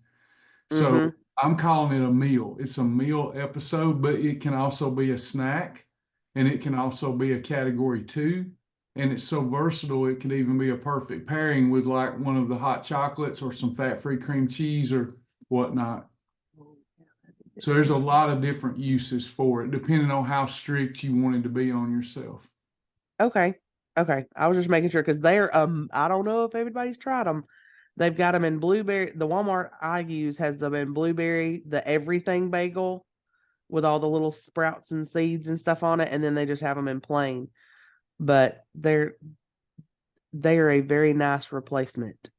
Speaker 1: So
Speaker 3: Mhm.
Speaker 1: I'm calling it a meal. It's a meal episode, but it can also be a snack and it can also be a category 2. And it's so versatile, it could even be a perfect pairing with like one of the hot chocolates or some fat-free cream cheese or whatnot. So there's a lot of different uses for it, depending on how strict you wanted to be on yourself.
Speaker 3: Okay. Okay. I was just making sure because they're I don't know if everybody's tried them. They've got them in blueberry. The Walmart I use has them in blueberry, the everything bagel with all the little sprouts and seeds and stuff on it, and then they just have them in plain. But they are a very nice replacement,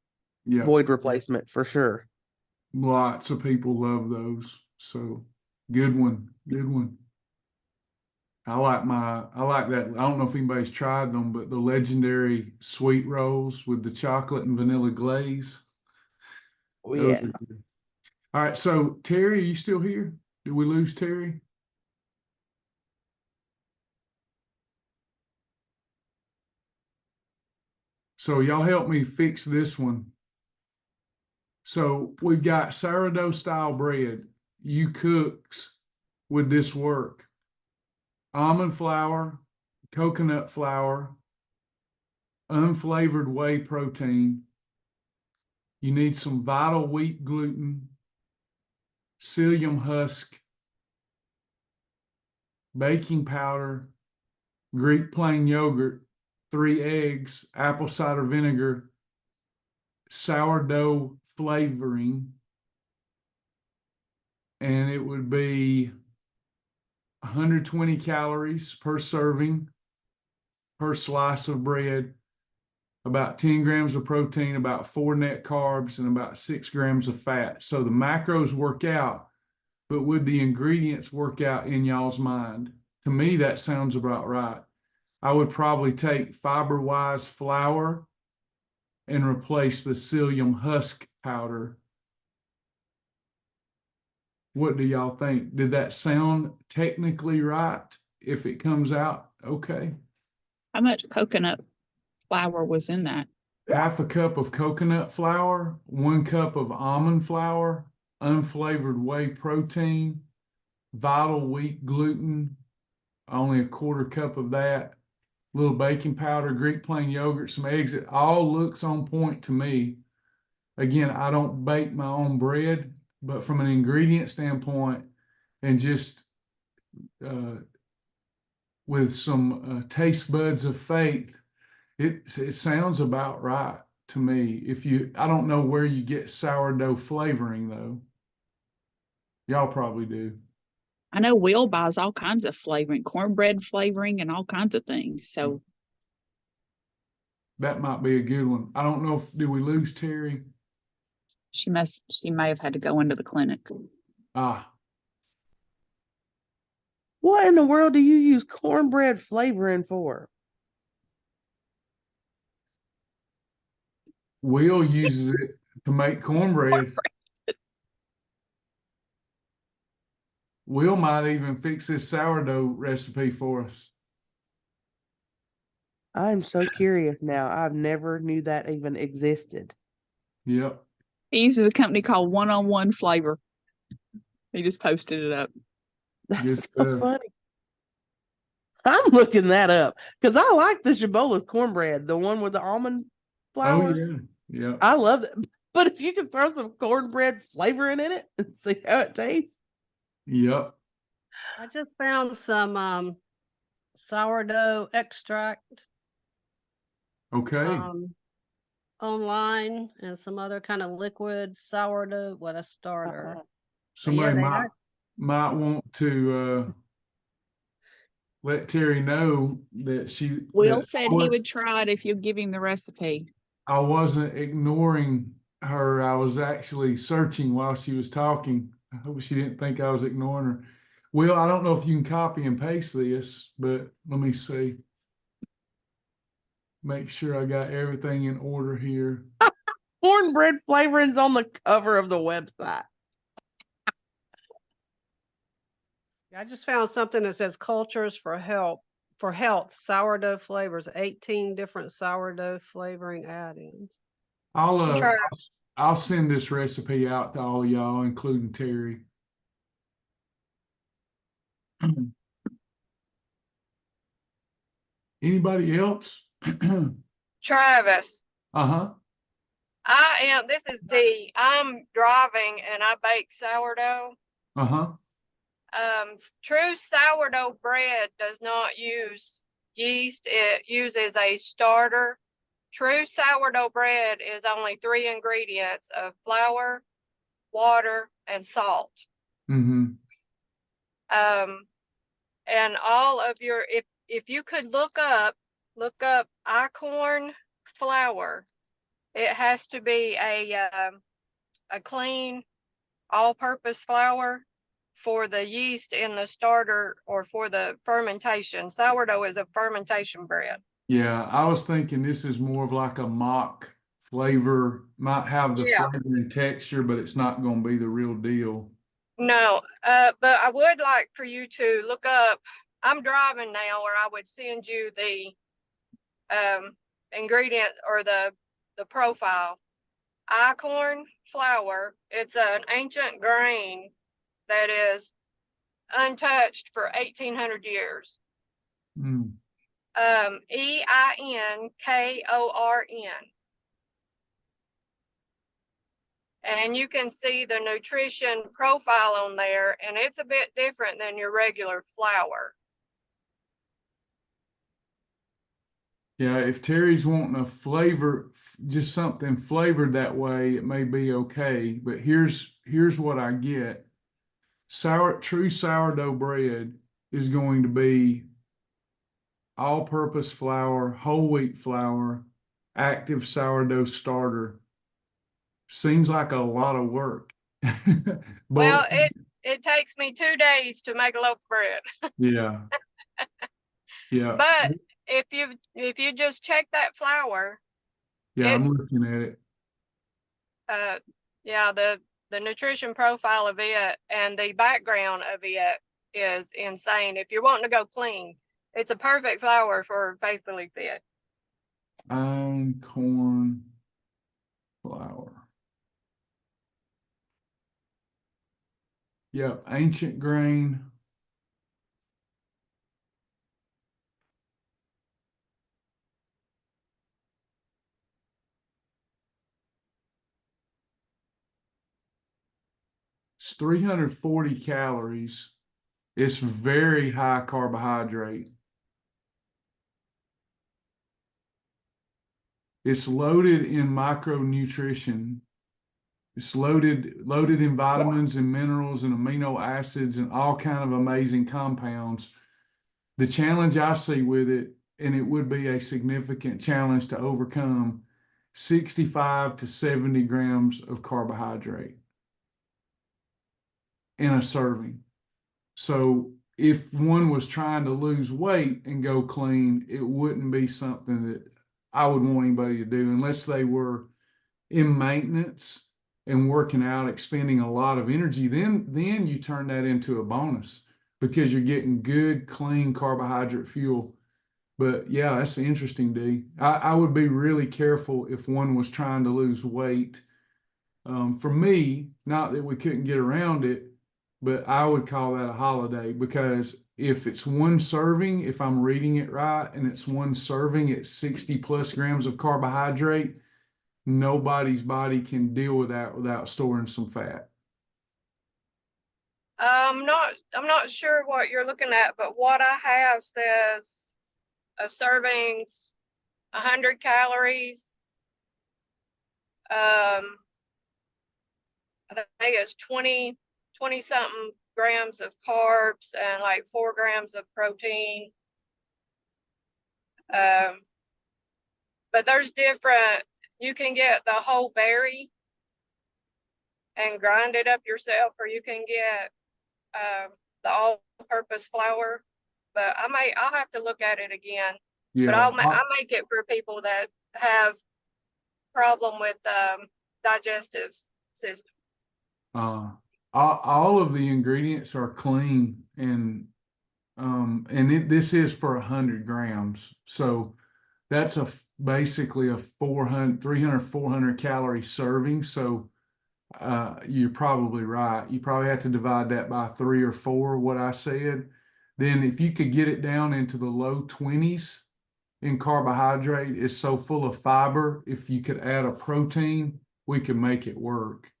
Speaker 1: Yeah,
Speaker 3: void replacement for sure.
Speaker 1: lots of people love those. So good one, good one. I like that. I don't know if anybody's tried them, but the legendary sweet rolls with the chocolate and vanilla glaze.
Speaker 3: Oh,
Speaker 1: Those
Speaker 3: yeah.
Speaker 1: are good. All right, so Terry, are you still here? Did we lose Terry? So y'all help me fix this one. So we've got sourdough style bread. You cooks would this work? Almond flour, coconut flour, unflavored whey protein. You need some vital wheat gluten, psyllium husk, baking powder, Greek plain yogurt, 3 eggs, apple cider vinegar, sourdough flavoring, and it would be 120 calories per serving, per slice of bread, about 10 grams of protein, about 4 net carbs, and about 6 grams of fat. So the macros work out, but would the ingredients work out in y'all's mind? To me, that sounds about right. I would probably take fiber-wise flour and replace the psyllium husk powder. What do y'all think? Did that sound technically right? If it comes out, okay.
Speaker 5: How much coconut flour was in that?
Speaker 1: Half a cup of coconut flour, 1 cup of almond flour, unflavored whey protein, vital wheat gluten, only a 1/4 cup of that, little baking powder, Greek plain yogurt, some eggs. It all looks on point to me. Again, I don't bake my own bread, but from an ingredient standpoint and just with some taste buds of faith, it sounds about right to me. I don't know where you get sourdough flavoring though. Y'all probably do.
Speaker 5: I know Will buys all kinds of flavoring, cornbread flavoring and all kinds of things. So
Speaker 1: That might be a good one. I don't know did we lose Terry?
Speaker 5: she may have had to go into the clinic.
Speaker 1: Ah,
Speaker 3: What in the world do you use cornbread flavoring for?
Speaker 1: Will uses it to make cornbread. Will might even fix this sourdough recipe for us.
Speaker 3: I'm so curious now. I've never knew that even existed.
Speaker 1: Yep.
Speaker 5: He uses a company called One-on-One Flavor. He just posted it up.
Speaker 3: That's
Speaker 1: Good
Speaker 3: so
Speaker 1: stuff.
Speaker 3: funny. I'm looking that up because I like the shibboleth cornbread, the one with the almond
Speaker 1: Oh
Speaker 3: flour.
Speaker 1: yeah. Yep.
Speaker 3: I love it. But if you can throw some cornbread flavoring in it and see how it tastes.
Speaker 1: Yep.
Speaker 4: I just found some sourdough extract
Speaker 1: Okay.
Speaker 4: online and some other kind of liquid sourdough with a starter.
Speaker 1: Somebody
Speaker 4: they
Speaker 1: might want to let Terry know that
Speaker 5: Will said he would try it if you give him the recipe.
Speaker 1: I wasn't ignoring her. I was actually searching while she was talking. I hope she didn't think I was ignoring her. Will, I don't know if you can copy and paste this, but let me see. Make sure I got everything in order here.
Speaker 3: Cornbread flavorings on the cover of the website.
Speaker 4: I just found something that says cultures for help for health, sourdough flavors, 18 different sourdough flavoring add-ins.
Speaker 1: I'll
Speaker 5: Sure.
Speaker 1: I'll send this recipe out to all y'all, including Terry. Anybody else?
Speaker 7: Travis,
Speaker 1: Uh-huh.
Speaker 7: this is Dee. I'm driving and I bake sourdough.
Speaker 1: Uh-huh.
Speaker 7: True sourdough bread does not use yeast. It uses a starter. True sourdough bread is only 3 ingredients of flour, water, and salt.
Speaker 1: Mm-hmm.
Speaker 7: And all of your, if you could look up Icorn flour, it has to be a clean all-purpose flour for the yeast in the starter or for the fermentation. Sourdough is a fermentation bread.
Speaker 1: Yeah, I was thinking this is more of like a mock flavor, might have the
Speaker 7: Yeah.
Speaker 1: flavor and texture, but it's not going to be the real deal.
Speaker 7: No, but I would like for you to look up. I'm driving now, or I would send you the ingredient or the profile. Icorn flour. It's an ancient grain that is untouched for 1800 years.
Speaker 1: Mm.
Speaker 7: EINKORN. And you can see the nutrition profile on there, and it's a bit different than your regular flour.
Speaker 1: Yeah, if Terry's wanting a flavor, just something flavored that way, it may be okay. But here's what I get. True sourdough bread is going to be all-purpose flour, whole wheat flour, active sourdough starter. Seems like a lot of work.
Speaker 7: Well, it takes me 2 days to make a loaf of bread.
Speaker 1: Yeah. Yeah.
Speaker 7: But if you just check that flour,
Speaker 1: Yeah, I'm looking at it.
Speaker 7: yeah, the nutrition profile of it and the background of it is insane. If you're wanting to go clean, it's a perfect flour for Faithfully Fit.
Speaker 1: Corn flour. Yep, ancient grain. It's 340 calories. It's very high carbohydrate. It's loaded in micronutrition. It's loaded in vitamins and minerals and amino acids and all kind of amazing compounds. The challenge I see with it, and it would be a significant challenge to overcome, 65 to 70 grams of carbohydrate in a serving. So if one was trying to lose weight and go clean, it wouldn't be something that I would want anybody to do unless they were in maintenance and working out, expending a lot of energy. Then you turn that into a bonus because you're getting good, clean carbohydrate fuel. But yeah, that's interesting, D. I would be really careful if one was trying to lose weight. For me, not that we couldn't get around it, but I would call that a holiday because if it's one serving, if I'm reading it right, and it's one serving at 60 plus grams of carbohydrate, nobody's body can deal with that without storing some fat.
Speaker 7: I'm not sure what you're looking at, but what I have says a serving's 100 calories. I think it's 20 something grams of carbs and like 4 grams of protein. But there's different, you can get the whole berry and grind it up yourself, or you can get the all-purpose flour. But I'll have to look at it again.
Speaker 1: Yeah,
Speaker 7: but I'll make it for people that have problem with digestive system.
Speaker 1: all of the ingredients are clean and This is for 100 grams. So that's basically a 300, 400 calorie serving. So you're probably right. You probably have to divide that by 3 or 4, what I said. Then if you could get it down into the low 20s in carbohydrate, it's so full of fiber. If you could add a protein, we could make it work.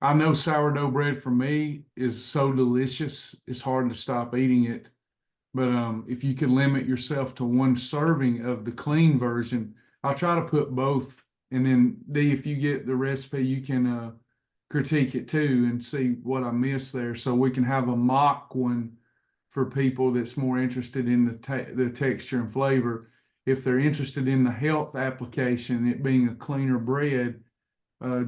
Speaker 1: I know sourdough bread for me is so delicious, it's hard to stop eating it. But if you could limit yourself to 1 serving of the clean version, I'll try to put both. And then D, if you get the recipe, you can critique it too and see what I missed there. So we can have a mock one for people that's more interested in the texture and flavor. If they're interested in the health application, it being a cleaner bread,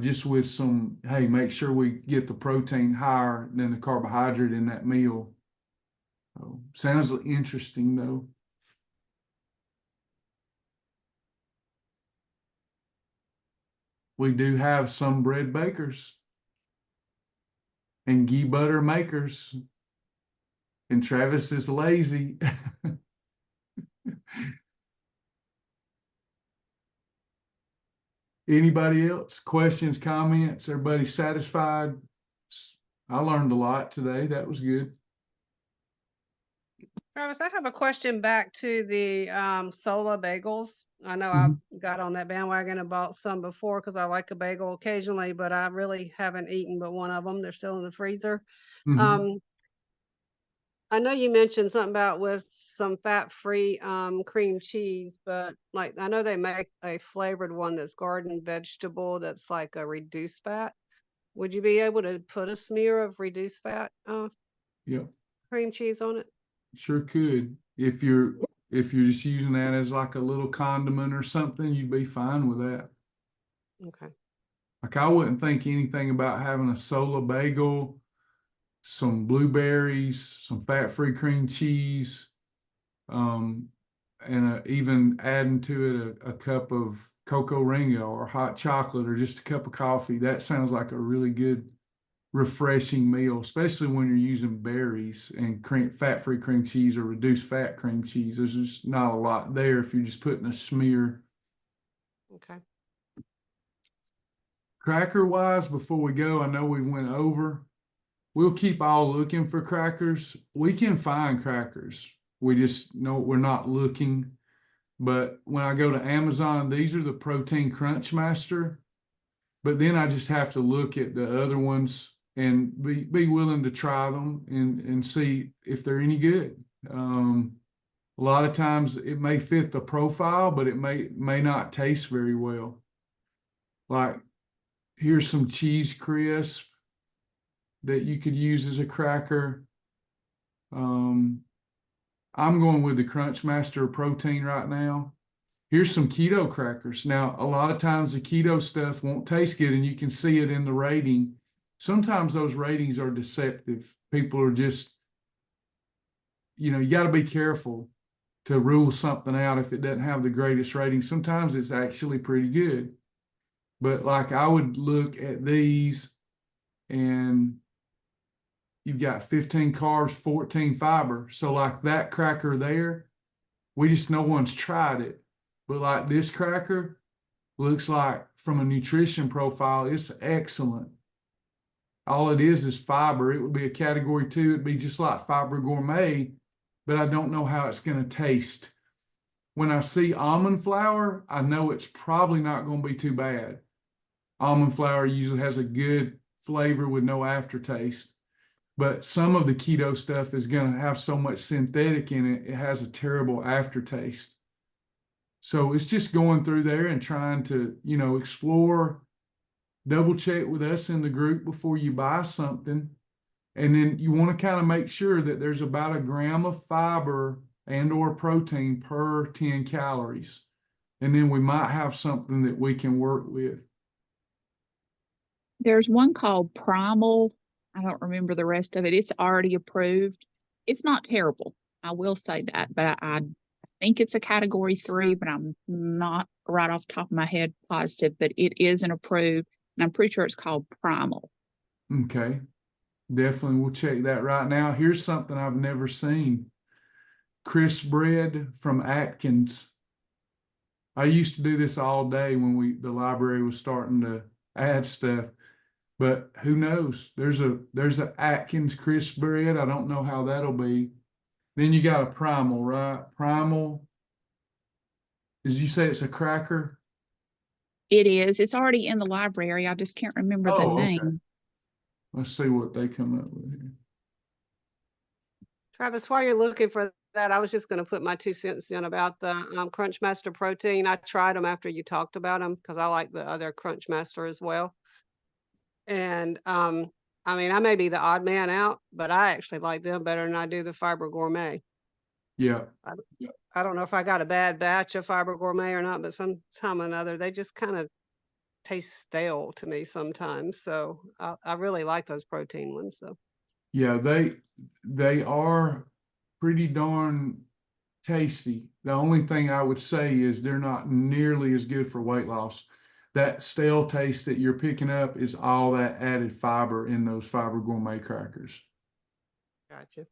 Speaker 1: just with some, hey, make sure we get the protein higher than the carbohydrate in that meal. Oh, sounds interesting though. We do have some bread bakers and ghee butter makers, and Travis is lazy. Anybody else? Questions, comments? Everybody satisfied? I learned a lot today. That was good.
Speaker 4: Travis, I have a question back to the Sola bagels. I know
Speaker 1: Mhm.
Speaker 4: I got on that bandwagon and bought some before because I like a bagel occasionally, but I really haven't eaten but one of them. They're still in the freezer.
Speaker 1: Mhm.
Speaker 4: I know you mentioned something about with some fat-free cream cheese, but like I know they make a flavored one that's garden vegetable that's like a reduced fat. Would you be able to put a smear of reduced fat
Speaker 1: Yep,
Speaker 4: cream cheese on it?
Speaker 1: sure could. If you're just using that as like a little condiment or something, you'd be fine with that.
Speaker 4: Okay.
Speaker 1: Like I wouldn't think anything about having a Sola bagel, some blueberries, some fat-free cream cheese, and even adding to it a cup of cocoa ringo or hot chocolate or just a cup of coffee. That sounds like a really good, refreshing meal, especially when you're using berries and fat-free cream cheese or reduced fat cream cheese. There's just not a lot there if you're just putting a smear.
Speaker 4: Okay.
Speaker 1: Cracker wise, before we go, I know we went over. We'll keep all looking for crackers. We can find crackers. We just know we're not looking. But when I go to Amazon, these are the Protein Crunch Master. But then I just have to look at the other ones and be willing to try them and see if they're any good. A lot of times it may fit the profile, but it may not taste very well. Like here's some cheese crisp that you could use as a cracker. I'm going with the Crunch Master protein right now. Here's some keto crackers. Now, a lot of times the keto stuff won't taste good, and you can see it in the rating. Sometimes those ratings are deceptive. People are just, you got to be careful to rule something out if it doesn't have the greatest rating. Sometimes it's actually pretty good. But like I would look at these and you've got 15 carbs, 14 fiber. So like that cracker there, no one's tried it. But like this cracker looks like from a nutrition profile, it's excellent. All it is fiber. It would be a category 2. It'd be just like Fiber Gourmet, but I don't know how it's going to taste. When I see almond flour, I know it's probably not going to be too bad. Almond flour usually has a good flavor with no aftertaste. But some of the keto stuff is going to have so much synthetic in it, it has a terrible aftertaste. So it's just going through there and trying to, explore, double check with us in the group before you buy something. And then you want to kind of make sure that there's about 1 gram of fiber and or protein per 10 calories. And then we might have something that we can work with.
Speaker 5: There's one called Primal. I don't remember the rest of it. It's already approved. It's not terrible. I will say that, but I think it's a category 3, but I'm not right off the top of my head positive, but it is an approved, and I'm pretty sure it's called Primal.
Speaker 1: Okay. Definitely, we'll check that right now. Here's something I've never seen. Crisp bread from Atkins. I used to do this all day when the library was starting to add stuff, but who knows? There's a Atkins crisp bread. I don't know how that'll be. Then you got a Primal, right? Primal. Did you say it's a cracker?
Speaker 5: It is. It's already in the library. I just can't remember the
Speaker 1: Oh, okay.
Speaker 5: name.
Speaker 1: Let's see what they come up with here.
Speaker 4: Travis, while you're looking for that, I was just going to put my 2 cents in about the Crunchmaster protein. I tried them after you talked about them because I like the other Crunchmaster as well. And I mean, I may be the odd man out, but I actually like them better than I do the Fiber Gourmet.
Speaker 1: Yeah.
Speaker 4: I don't know if I got a bad batch of Fiber Gourmet or not, but sometime or another, they just kind of taste stale to me sometimes. So I really like those protein ones. So
Speaker 1: Yeah, they are pretty darn tasty. The only thing I would say is they're not nearly as good for weight loss. That stale taste that you're picking up is all that added fiber in those Fiber Gourmet crackers.
Speaker 4: gotcha.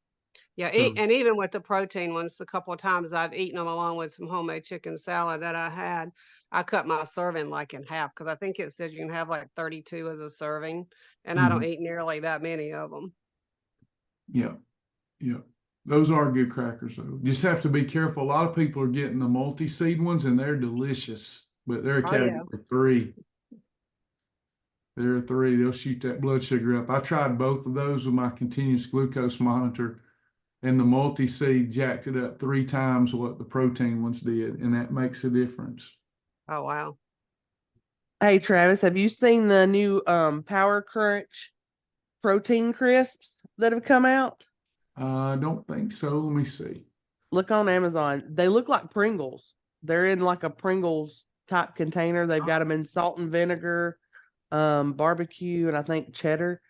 Speaker 4: Yeah,
Speaker 1: So,
Speaker 4: and even with the protein ones, the couple of times I've eaten them along with some homemade chicken salad that I had, I cut my serving like in half because I think it said you can have like 32 as a serving, and I don't eat nearly that many of them.
Speaker 1: yeah, yeah. Those are good crackers though. Just have to be careful. A lot of people are getting the multi-seed ones and they're delicious, but they're a
Speaker 4: Oh, yeah.
Speaker 1: category 3. They're a 3. They'll shoot that blood sugar up. I tried both of those with my continuous glucose monitor, and the multi-seed jacked it up 3 times what the protein ones did, and that makes a difference.
Speaker 4: Oh, wow.
Speaker 3: Hey Travis, have you seen the new Power Crunch protein crisps that have come out?
Speaker 1: I don't think so. Let me see.
Speaker 3: Look on Amazon. They look like Pringles. They're in like a Pringles type container. They've got them in salt and vinegar, barbecue, and I think cheddar.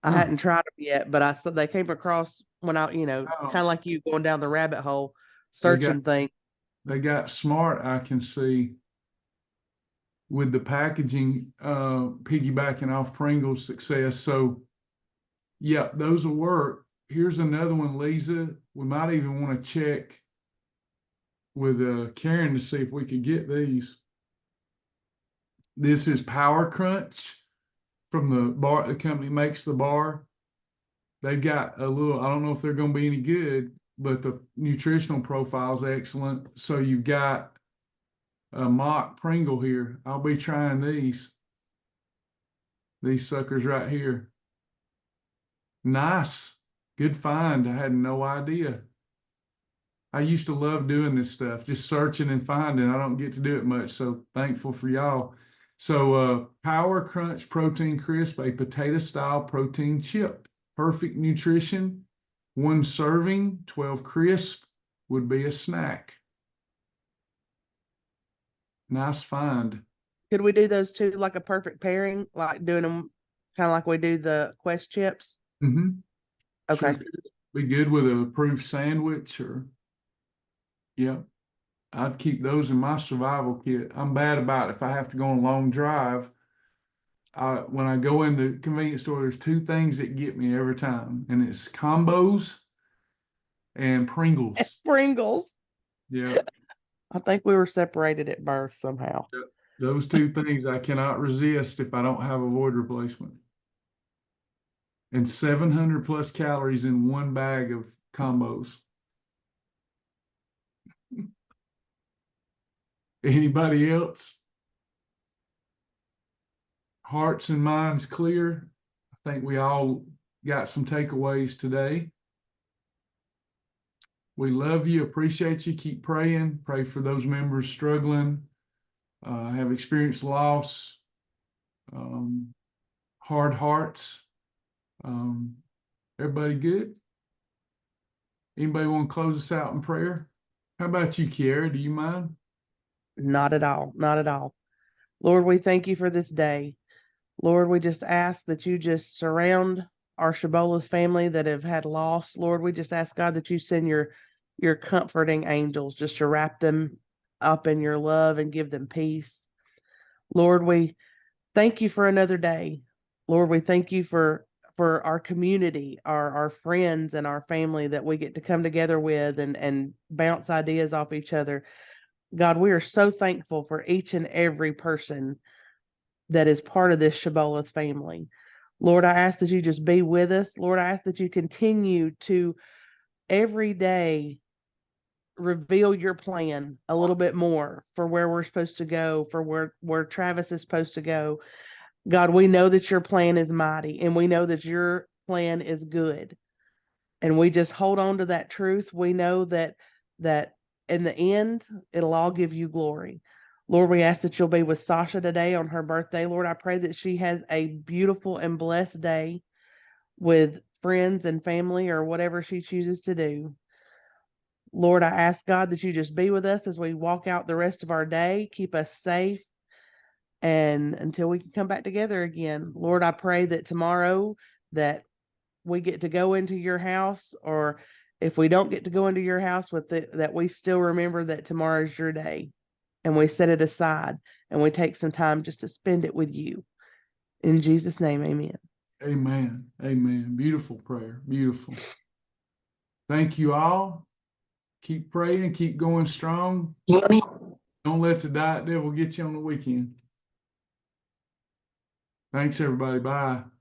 Speaker 3: I
Speaker 1: Huh.
Speaker 3: hadn't tried them yet, but I saw they came across when I,
Speaker 1: Oh.
Speaker 3: kind of like you going down the rabbit hole,
Speaker 1: They
Speaker 3: searching things.
Speaker 1: They got smart, I can see, with the packaging, piggybacking off Pringles success. So, yeah, those will work. Here's another one, Lisa. We might even want to check with Karen to see if we could get these. This is Power Crunch from the bar. The company makes the bar. They've got a little, I don't know if they're going to be any good, but the nutritional profile is excellent. So you've got a mock Pringle here. I'll be trying these suckers right here. Nice. Good find. I had no idea. I used to love doing this stuff, just searching and finding. I don't get to do it much, so thankful for y'all. So Power Crunch Protein Crisp, a potato-style protein chip. Perfect nutrition. 1 serving, 12 crisp would be a snack. Nice find.
Speaker 3: Could we do those two like a perfect pairing, like doing them kind of like we do the Quest chips?
Speaker 1: Mm-hmm.
Speaker 3: Okay.
Speaker 1: Sure. Be good with a approved sandwich or, yeah. I'd keep those in my survival kit. I'm bad about it. If I have to go on a long drive, when I go in the convenience store, there's 2 things that get me every time, and it's combos and Pringles.
Speaker 3: Pringles.
Speaker 1: Yeah,
Speaker 3: I think we were separated at birth somehow.
Speaker 1: those 2 things I cannot resist if I don't have a void replacement. And 700 plus calories in 1 bag of combos. Anybody else? Hearts and minds clear. I think we all got some takeaways today. We love you, appreciate you. Keep praying. Pray for those members struggling, have experienced loss, hard hearts. Everybody good? Anybody want to close us out in prayer? How about you, Kiara? Do you mind?
Speaker 3: Not at all. Not at all. Lord, we thank you for this day. Lord, we just ask that you just surround our shibboleth family that have had loss. Lord, we just ask, God, that you send your comforting angels just to wrap them up in your love and give them peace. Lord, we thank you for another day. Lord, we thank you for for our community, our friends and our family that we get to come together with and bounce ideas off each other. God, we are so thankful for each and every person that is part of this Shibboleth family. Lord, I ask that you just be with us. Lord, I ask that you continue to every day reveal your plan a little bit more for where we're supposed to go, for where Travis is supposed to go. God, we know that your plan is mighty, and we know that your plan is good. And we just hold on to that truth. We know that in the end, it'll all give you glory. Lord, we ask that you'll be with Sasha today on her birthday. Lord, I pray that she has a beautiful and blessed day with friends and family or whatever she chooses to do. Lord, I ask God that you just be with us as we walk out the rest of our day, keep us safe, and until we can come back together again. Lord, I pray that tomorrow that we get to go into your house, or if we don't get to go into your house that we still remember that tomorrow is your day, and we set it aside and we take some time just to spend it with you. In Jesus' name, amen.
Speaker 1: Amen. Amen. Beautiful prayer. Beautiful. Thank you all. Keep praying, keep going strong. Don't let the diet devil get you on the weekend. Thanks, everybody. Bye.